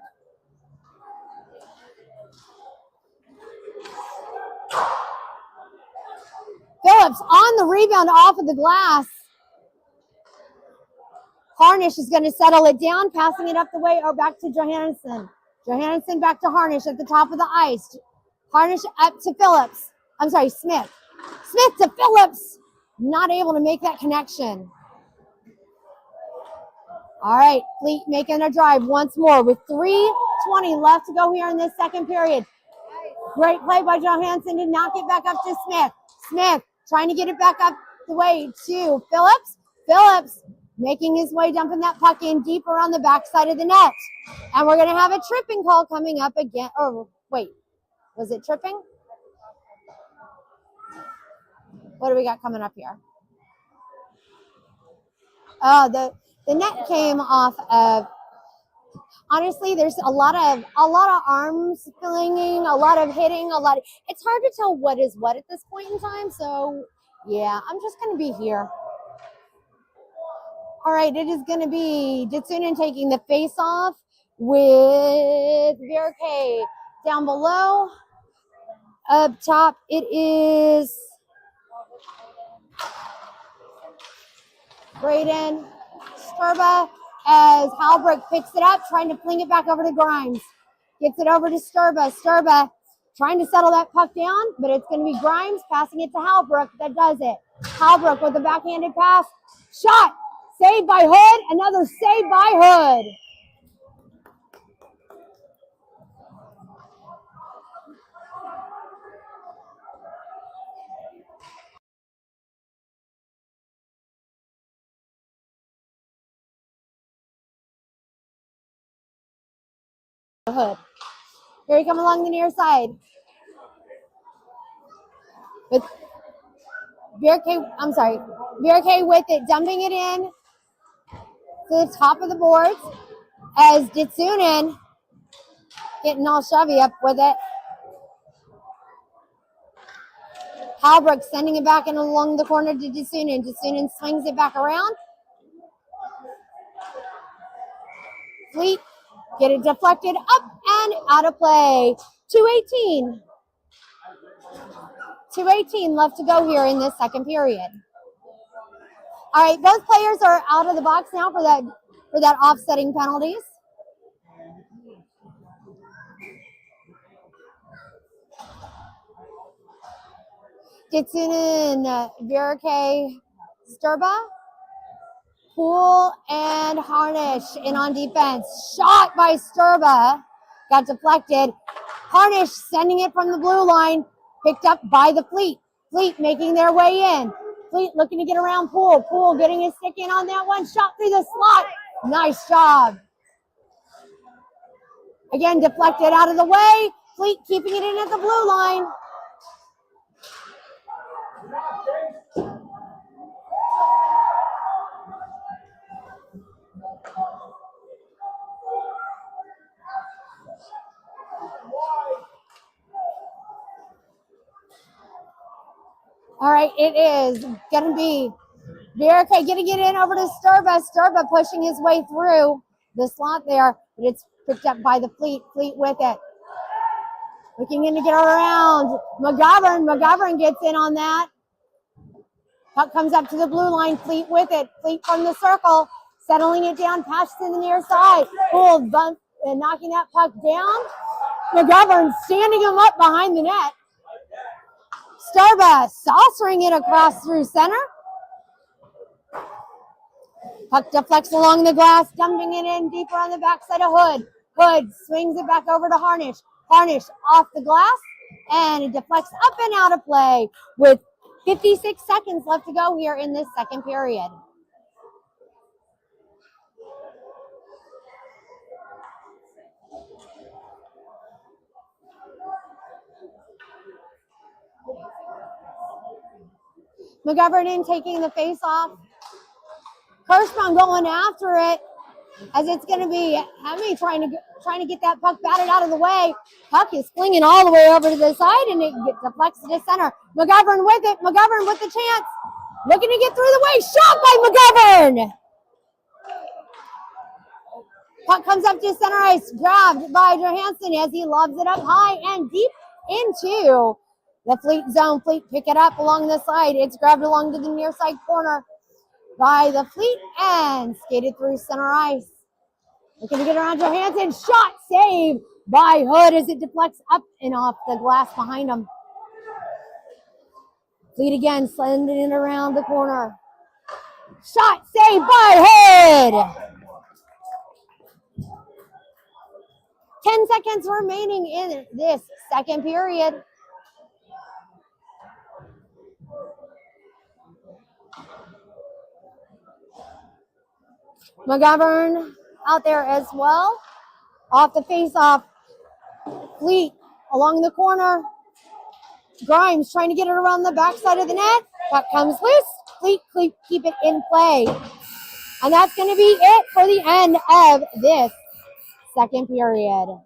Phillips on the rebound off of the glass. Harnish is going to settle it down, passing it up the way or back to Johansson. Johansson back to Harnish at the top of the ice. Harnish up to Phillips. Smith. Smith to Phillips. Not able to make that connection. All right, Fleet making a drive once more with 3:20 left to go here in this second period. Great play by Johansson to knock it back up to Smith. Smith trying to get it back up the way to Phillips. Phillips making his way, dumping that puck in deep around the backside of the net. And we're going to have a tripping call coming up again. Oh, wait. Was it tripping? What do we got coming up here? Oh, the net came off of, honestly, there's a lot of arms flinging, a lot of hitting, it's hard to tell what is what at this point in time. So yeah, I'm just going to be here. All right, it is going to be Ditsunen taking the face off with Vierke down below. Up top, it is Braden Sturba as Halbrook picks it up, trying to fling it back over to Grimes. Gets it over to Sturba. Sturba trying to settle that puck down, but it's going to be Grimes passing it to Halbrook. That does it. Halbrook with a backhanded pass. Shot. Saved by Hood. Another save by Hood. Hood. Here he comes along the near side. With Vierke with it, dumping it in to the top of the boards as Ditsunen getting all shovey up with it. Halbrook sending it back in along the corner to Ditsunen. Ditsunen swings it back around. Fleet get it deflected up out of play. 2:18. 2:18 left to go here in this second period. All right, both players are out of the box now for that offsetting penalties. Ditsunen, Virke, Sturba, Poole, and Harnish in on defense. Shot by Sturba. Got deflected. Harnish sending it from the blue line. Picked up by the Fleet. Fleet making their way in. Fleet looking to get around Poole. Poole getting his stick in on that one. Shot through the slot. Nice job. Again, deflected out of the way. Fleet keeping it in at the blue line. All right, it is going to be Virke getting it in over to Sturba. Sturba pushing his way through the slot there, but it's picked up by the Fleet. Fleet with it. Looking in to get around. McGovern gets in on that. Puck comes up to the blue line. Fleet with it. Fleet from the circle. Settling it down, pass to the near side. Poole bump and knocking that puck down. McGovern standing him up behind the net. Sturba saucering it across through center. Puck deflects along the glass, dumping it in deeper on the backside of Hood. Hood swings it back over to Harnish. Harnish off the glass, and it deflects up and out of play with 56 seconds left to go here in this second period. McGovern in taking the face off. Kirschbaum going after it as it's going to be Hemi trying to get that puck batted out of the way. Puck is flinging all the way over to the side, and it deflects to the center. McGovern with it. McGovern with the chance. Looking to get through the way. Shot by McGovern. Puck comes up to center ice. Grabbed by Johansson as he lobs it up high and deep into the Fleet zone. Fleet pick it up along the side. It's grabbed along to the near side corner by the Fleet and skated through center ice. Looking to get around Johansson. Shot save by Hood as it deflects up and off the glass behind him. Fleet again, sending it around the corner. Shot saved by Hood. 10 seconds remaining in this second period. McGovern out there as well. Off the face-off. Fleet along the corner. Grimes trying to get it around the backside of the net. Puck comes loose. Fleet keep it in play. And that's going to be it for the end of this second period.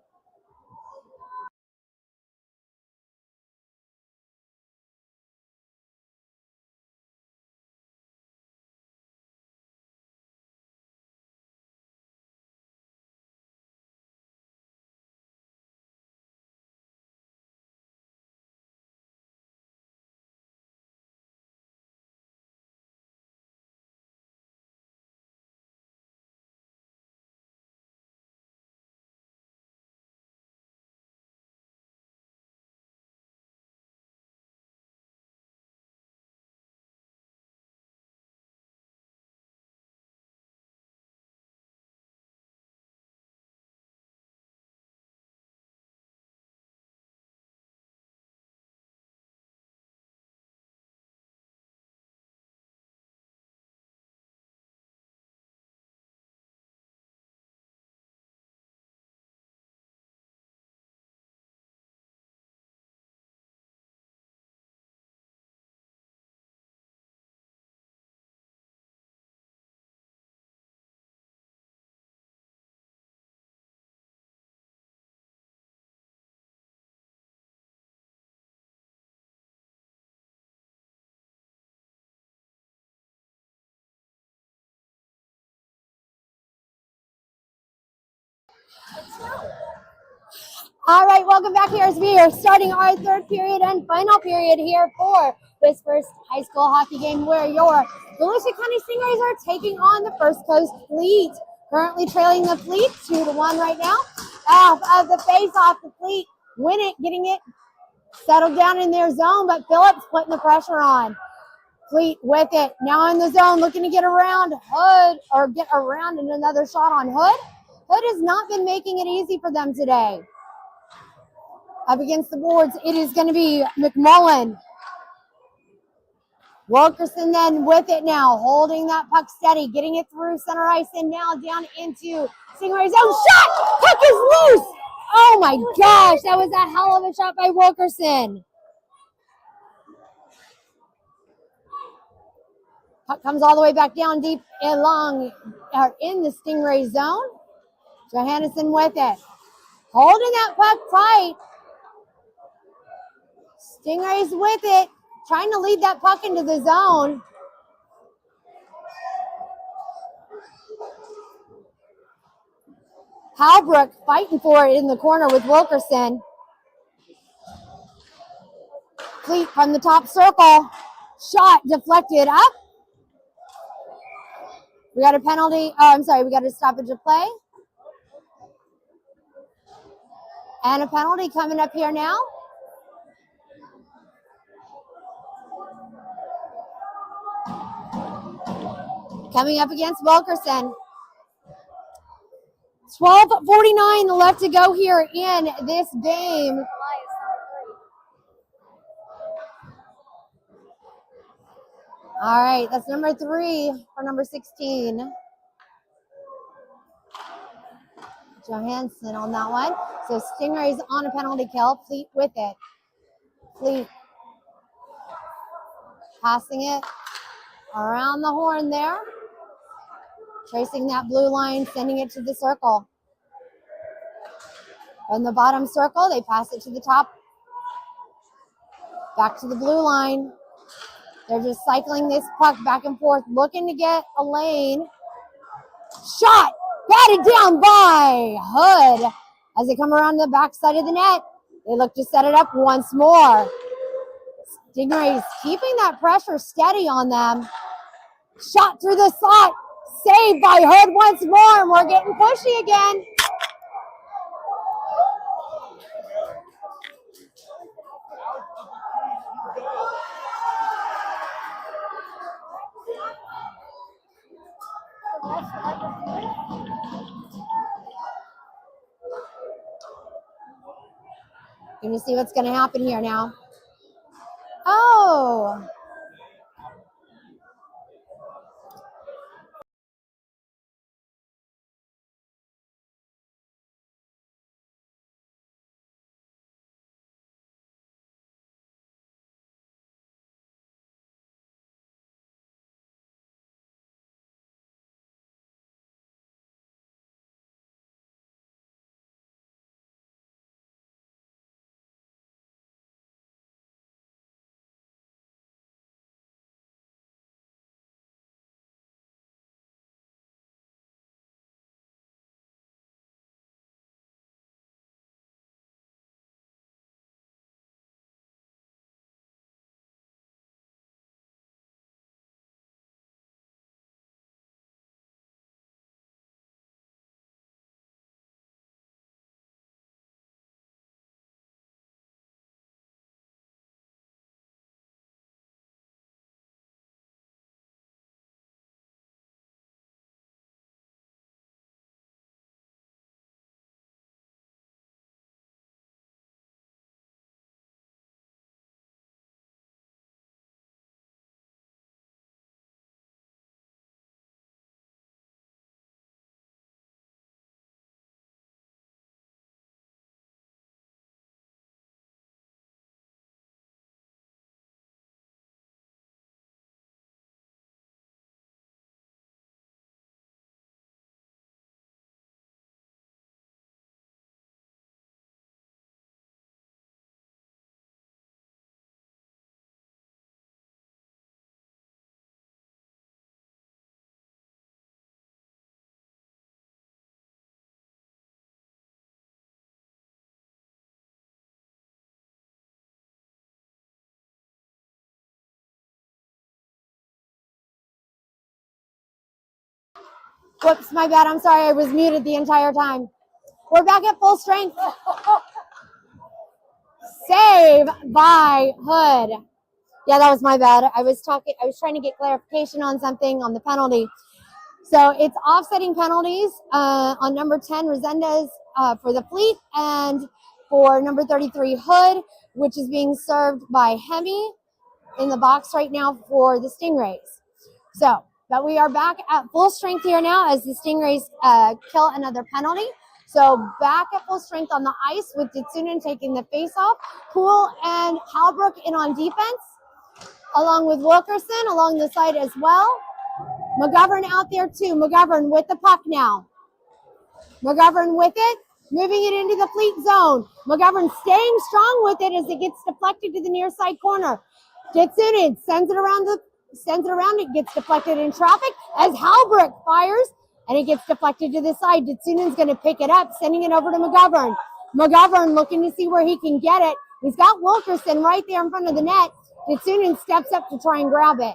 All right, welcome back here as we are starting our third period and final period here for this first high school hockey game where your Volusia County Stingrays are taking on the First Coast Fleet. Currently trailing the Fleet 2-1 right now. Off of the face-off, the Fleet win it, getting it settled down in their zone, but Phillips putting the pressure on. Fleet with it, now in the zone, looking to get around Hood, or get around and another shot on Hood. Hood has not been making it easy for them today. Up against the boards, it is going to be McMullen. Wilkerson then with it now, holding that puck steady, getting it through center ice and now down into Stingray's own shot. Puck is loose. Oh my gosh, that was a hell of a shot by Wilkerson. Puck comes all the way back down deep and long in the Stingray zone. Johannesson with it, holding that puck tight. Stingrays with it, trying to lead that puck into the zone. Halbrook fighting for it in the corner with Wilkerson. Fleet from the top circle. Shot deflected up. We got a penalty. We got a stoppage of play. And a penalty coming up here now. Coming up against Wilkerson. 12:49 left to go here in this game. All right, that's number 3 for number 16. Johansson on that one. So Stingrays on a penalty kill. Fleet with it. Fleet passing it around the horn there. Tracing that blue line, sending it to the circle. From the bottom circle, they pass it to the top. Back to the blue line. They're just cycling this puck back and forth, looking to get a lane. Shot! Batted down by Hood. As they come around the backside of the net, they look to set it up once more. Stingrays keeping that pressure steady on them. Shot through the slot. Saved by Hood once more, and we're getting pushy again. Gonna see what's gonna happen here now. Oh, Whoops, my bad. I'm sorry. I was muted the entire time. We're back at full strength. Save by Hood. Yeah, that was my bad. I was trying to get clarification on something on the penalty. So it's offsetting penalties on number 10, Resendez, for the Fleet, and for number 33, Hood, which is being served by Hemi in the box right now for the Stingrays. So, but we are back at full strength here now as the Stingrays kill another penalty. So back at full strength on the ice with Ditsunen taking the face-off. Poole and Halbrook in on defense, along with Wilkerson along the side as well. McGovern out there too. McGovern with the puck now. McGovern with it, moving it into the Fleet zone. McGovern staying strong with it as it gets deflected to the near side corner. Ditsunen sends it around, it gets deflected in traffic as Halbrook fires, and it gets deflected to the side. Ditsunen's going to pick it up, sending it over to McGovern. McGovern looking to see where he can get it. He's got Wilkerson right there in front of the net. Ditsunen steps up to try and grab it.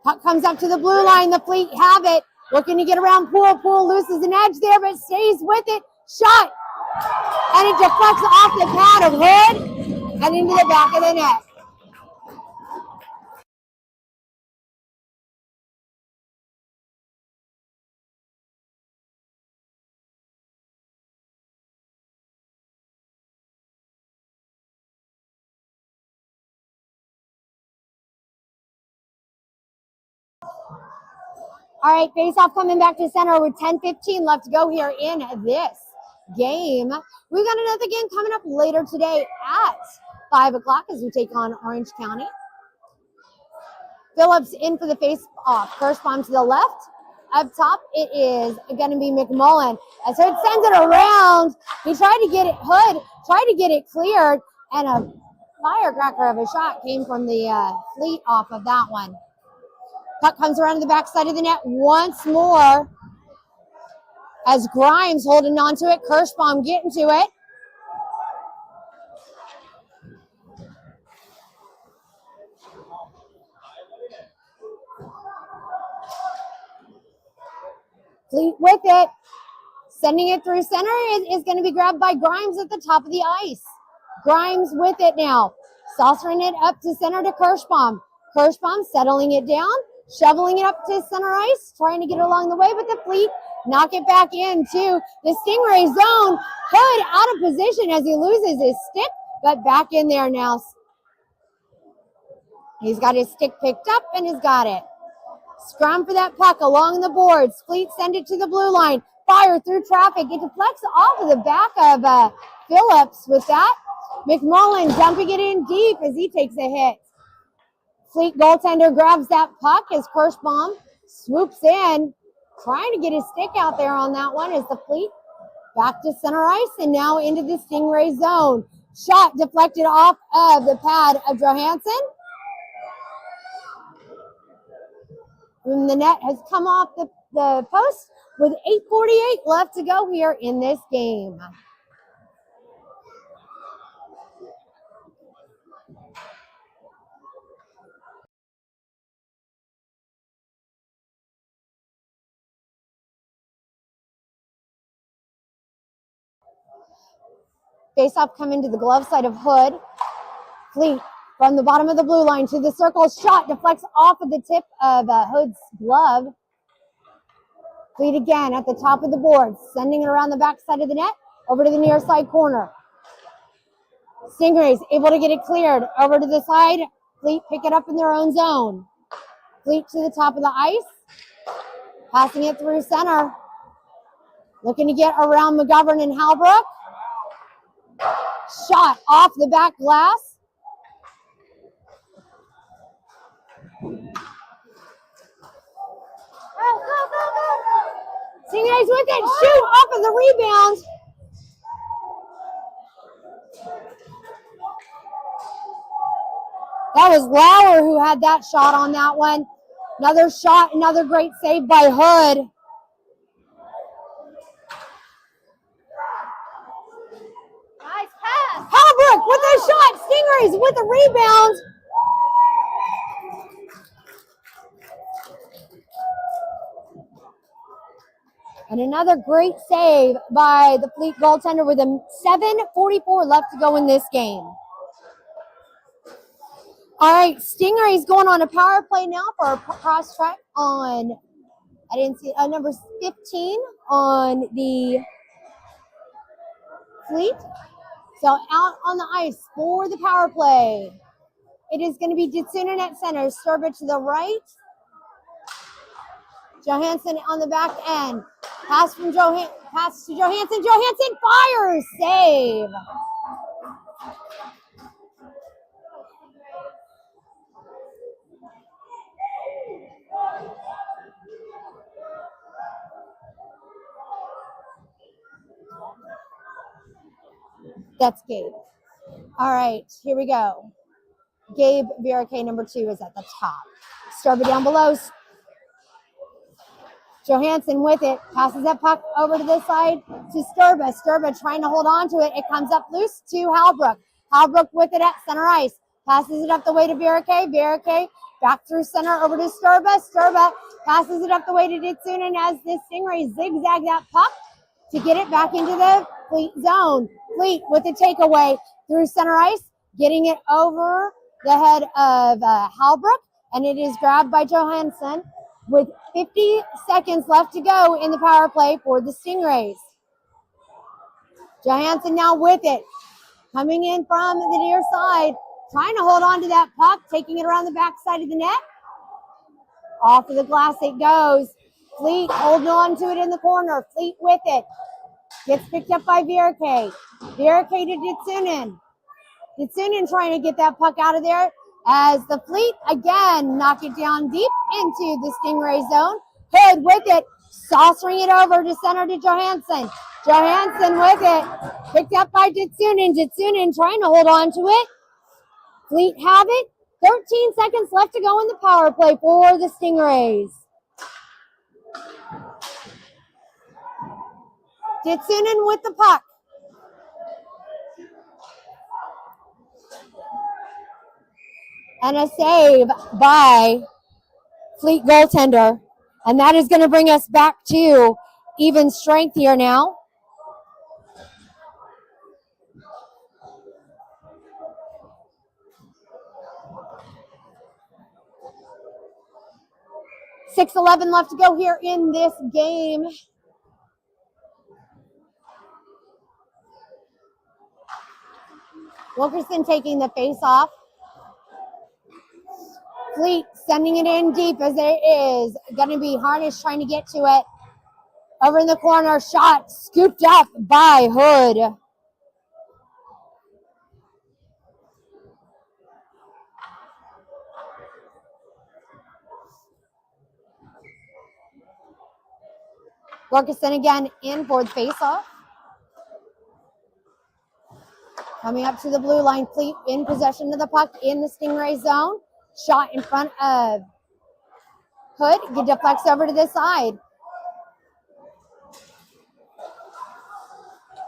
Puck comes up to the blue line. The Fleet have it. Looking to get around Poole. Poole loses an edge there, but stays with it. Shot. And it deflects off the pad of Hood and into the back of the net. All right, face-off coming back to center with 10:15 left to go here in this game. We've got another game coming up later today at 5 o'clock as we take on Orange County. Phillips in for the face-off. First bomb to the left. Up top, it is going to be McMullen. As Hood sends it around, Hood tried to get it cleared, and a firecracker of a shot came from the Fleet off of that one. Puck comes around to the backside of the net once more as Grimes holding on to it. Kirschbaum getting to it. Fleet with it. Sending it through center is going to be grabbed by Grimes at the top of the ice. Grimes with it now. Saucering it up to center to Kirschbaum. Kirschbaum settling it down. Shoveling it up to center ice, trying to get it along the way, but the Fleet knock it back into the Stingray zone. Hood out of position as he loses his stick, but back in there now. He's got his stick picked up and he's got it. Scrum for that puck along the boards. Fleet send it to the blue line. Fire through traffic. It deflects off of the back of Phillips with that. McMullen dumping it in deep as he takes a hit. Fleet goaltender grabs that puck as Kirschbaum swoops in, trying to get his stick out there on that one as the Fleet back to center ice and now into the Stingray zone. Shot deflected off of the pad of Johansson. And the net has come off the post with 8:48 left to go here in this game. Face-off coming to the glove side of Hood. Fleet from the bottom of the blue line to the circle. Shot deflects off of the tip of Hood's glove. Fleet again at the top of the board, sending it around the back side of the net over to the near side corner. Stingrays able to get it cleared over to the side. Fleet pick it up in their own zone. Fleet to the top of the ice, passing it through center. Looking to get around McGovern and Halbrook. Shot off the back glass. Stingrays with it. Shoot off of the rebound. That was Lauer who had that shot on that one. Another shot, another great save by Hood. Nice pass. Halbrook with a shot. Stingrays with the rebound. And another great save by the Fleet goaltender with a 7:44 left to go in this game. All right, Stingrays going on a power play now for a cross track on, I didn't see, number 15 on the Fleet. So out on the ice for the power play. It is going to be Ditsunen at center. Sturba to the right. Johansson on the back end. Pass from pass to Johansson. Johansson fires. Save. That's Gabe. All right, here we go. Gabe Verake, number 2, is at the top. Sturba down below. Johansson with it. Passes that puck over to this side to Sturba. Sturba trying to hold on to it. It comes up loose to Halbrook. Halbrook with it at center ice. Passes it up the way to Verake. Verake back through center over to Sturba. Sturba passes it up the way to Ditsunen as the Stingrays zigzag that puck to get it back into the Fleet zone. Fleet with the takeaway through center ice, getting it over the head of Halbrook, and it is grabbed by Johansson with 50 seconds left to go in the power play for the Stingrays. Johansson now with it, coming in from the near side, trying to hold on to that puck, taking it around the back side of the net. Off of the glass it goes. Fleet holding on to it in the corner. Fleet with it. Gets picked up by Verake. Verake to Ditsunen. Ditsunen trying to get that puck out of there as the Fleet again knock it down deep into the Stingray zone. Hood with it, saucering it over to center to Johansson. Johansson with it, picked up by Ditsunen. Ditsunen trying to hold on to it. Fleet have it. 13 seconds left to go in the power play for the Stingrays. Ditsunen with the puck. And a save by Fleet goaltender. And that is going to bring us back to even strength here now. .6:11 left to go here in this game. Wilkerson taking the face off. Fleet sending it in deep as it is going to be Harnish trying to get to it. Over in the corner, shot scooped up by Hood. Wilkerson again in for the face-off. Coming up to the blue line, Fleet in possession of the puck in the Stingray zone. Shot in front of Hood. He deflects over to this side.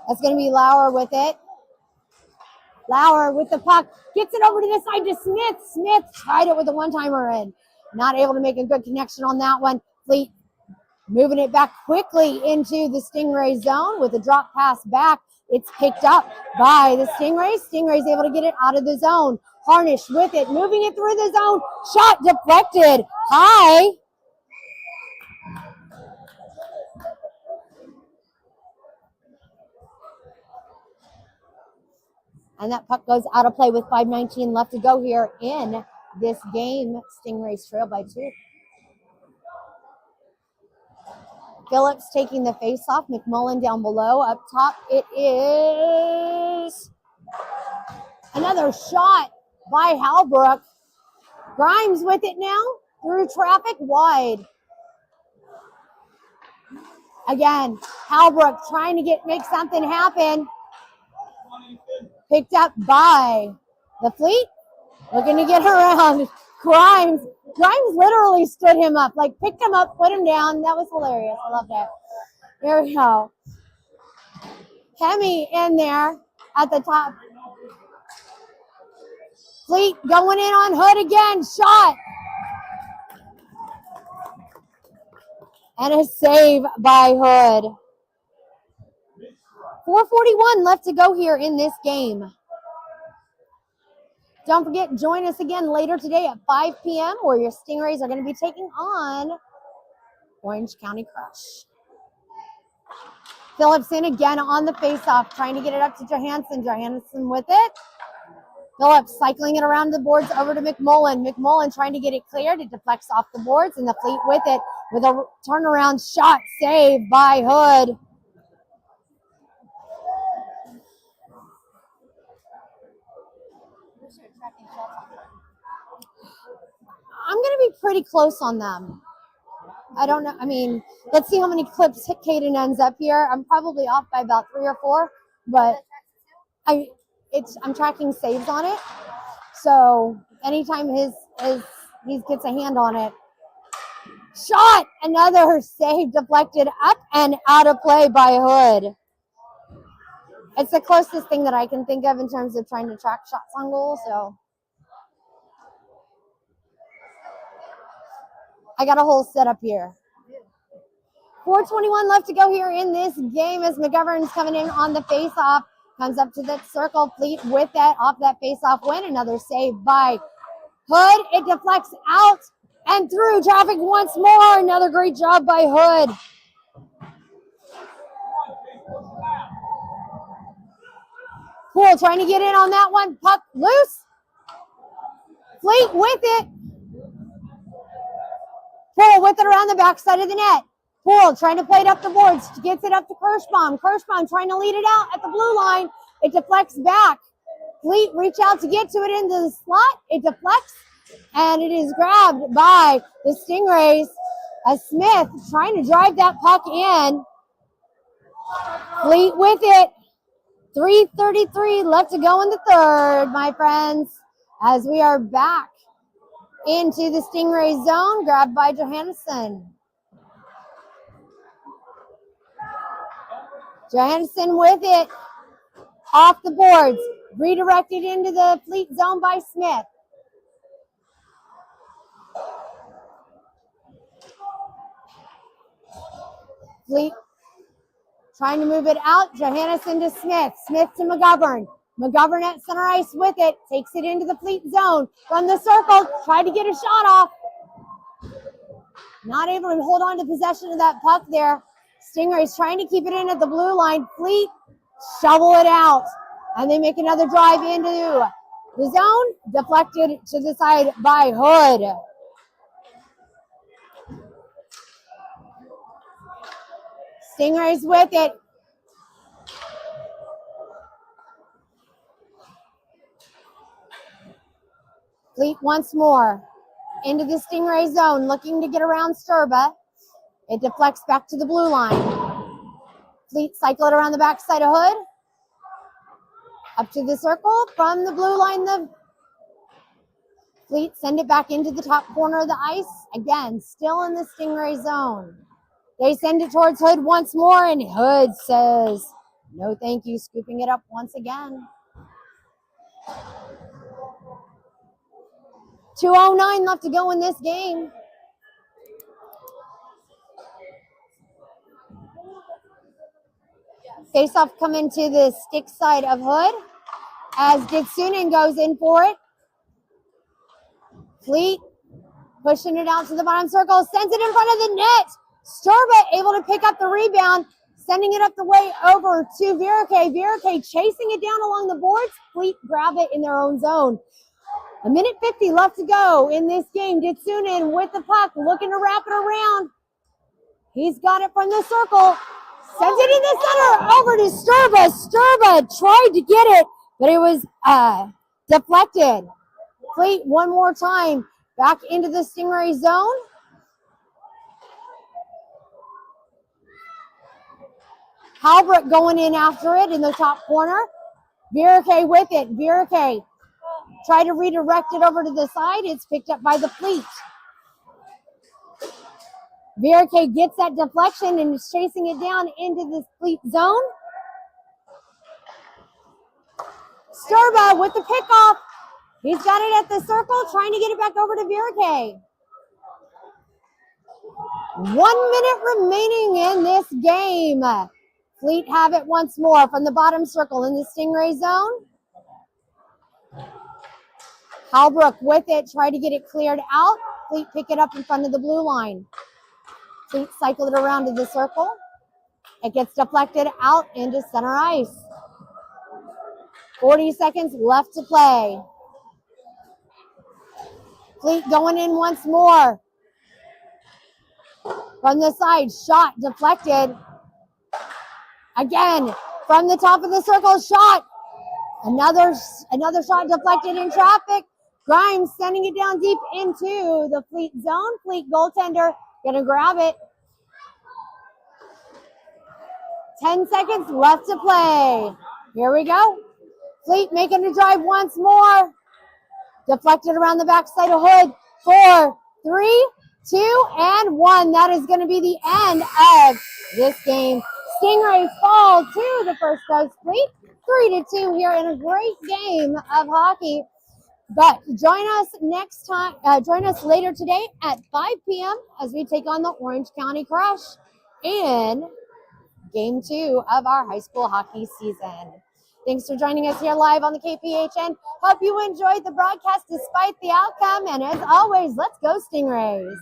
That's going to be Lauer with it. Lauer with the puck. Gets it over to this side to Smith. Smith tried it with a one-timer in. Not able to make a good connection on that one. Fleet moving it back quickly into the Stingray zone with a drop pass back. It's picked up by the Stingrays. Stingrays able to get it out of the zone. Harnish with it, moving it through the zone. Shot deflected high. And that puck goes out of play with 5:19 left to go here in this game. Stingrays trail by 2. Phillips taking the face-off. McMullen down below. Up top, it is another shot by Halbrook. Grimes with it now. Through traffic, wide. Again, Halbrook trying to make something happen. Picked up by the Fleet. Looking to get around. Grimes literally stood him up, like picked him up, put him down. That was hilarious. I love that. There we go. Hemi in there at the top. Fleet going in on Hood again. Shot. And a save by Hood. 4:41 left to go here in this game. Don't forget, join us again later today at 5 p.m. where your Stingrays are going to be taking on Orange County Crush. Phillipson again on the faceoff, trying to get it up to Johansson. Johansson with it. Phillips cycling it around the boards over to McMullen. McMullen trying to get it cleared. It deflects off the boards, and the Fleet with it with a turnaround shot saved by Hood. I'm going to be pretty close on them. I don't know. I mean, let's see how many clips Caden ends up here. I'm probably off by about 3 or 4, but I'm tracking saves on it. So anytime he gets a hand on it. Shot! Another save deflected up and out of play by Hood. It's the closest thing that I can think of in terms of trying to track shots on goal, so. I got a whole setup here. 4:21 left to go here in this game as McGovern's coming in on the face-off. Comes up to that circle. Fleet with that off that face-off win. Another save by Hood. It deflects out and through traffic once more. Another great job by Hood. Poole trying to get in on that one. Puck loose. Fleet with it. Poole with it around the backside of the net. Poole trying to play it up the boards. Gets it up to Kirschbaum. Kirschbaum trying to lead it out at the blue line. It deflects back. Fleet reach out to get to it into the slot. It deflects. And it is grabbed by the Stingrays. Smith trying to drive that puck in. Fleet with it. 3:33 left to go in the third, my friends, as we are back into the Stingray zone, grabbed by Johansson. Johansson with it, off the boards, redirected into the Fleet zone by Smith. Fleet trying to move it out, Johansson to Smith, Smith to McGovern. McGovern at center ice with it, takes it into the Fleet zone from the circle, tried to get a shot off. Not able to hold on to possession of that puck there. Stingrays trying to keep it in at the blue line. Fleet shovel it out. And they make another drive into the zone. Deflected to the side by Hood. Stingrays with it. Fleet once more into the Stingray zone, looking to get around Sturba. It deflects back to the blue line. Fleet cycle it around the backside of Hood. Up to the circle from the blue line. The Fleet send it back into the top corner of the ice. Again, still in the Stingray zone. They send it towards Hood once more, and Hood says, no thank you, scooping it up once again. 2:09 left to go in this game. Face-off coming to the stick side of Hood as Ditsunen goes in for it. Fleet pushing it out to the bottom circle, sends it in front of the net. Sturba able to pick up the rebound, sending it up the way over to Virake. Virake chasing it down along the boards. Fleet grab it in their own zone. 1:50 left to go in this game. Ditsunen with the puck, looking to wrap it around. He's got it from the circle. Sends it in the center over to Sturba. Sturba tried to get it, but it was deflected. Fleet one more time back into the Stingray zone. Halbrook going in after it in the top corner. Virake with it. Virake tried to redirect it over to the side. It's picked up by the Fleet. Virake gets that deflection and is chasing it down into the Fleet zone. Sturba with the pickoff. He's got it at the circle, trying to get it back over to Virake. 1 minute remaining in this game. Fleet have it once more from the bottom circle in the Stingray zone. Halbrook with it, try to get it cleared out. Fleet pick it up in front of the blue line. Fleet cycle it around to the circle. It gets deflected out into center ice. 40 seconds left to play. Fleet going in once more. From the side, shot deflected. Again, from the top of the circle, shot. Another shot deflected in traffic. Grimes sending it down deep into the Fleet zone. Fleet goaltender gonna grab it. 10 seconds left to play. Here we go. Fleet making a drive once more. Deflected around the backside of Hood. 4, 3, 2, and 1. That is going to be the end of this game. Stingrays fall to the first place. Fleet 3-2 here in a great game of hockey. But join us next time. Join us later today at 5 p.m. as we take on the Orange County Crush in Game 2 of our high school hockey season. Thanks for joining us here live on the KPHN. Hope you enjoyed the broadcast despite the outcome. And as always, let's go Stingrays.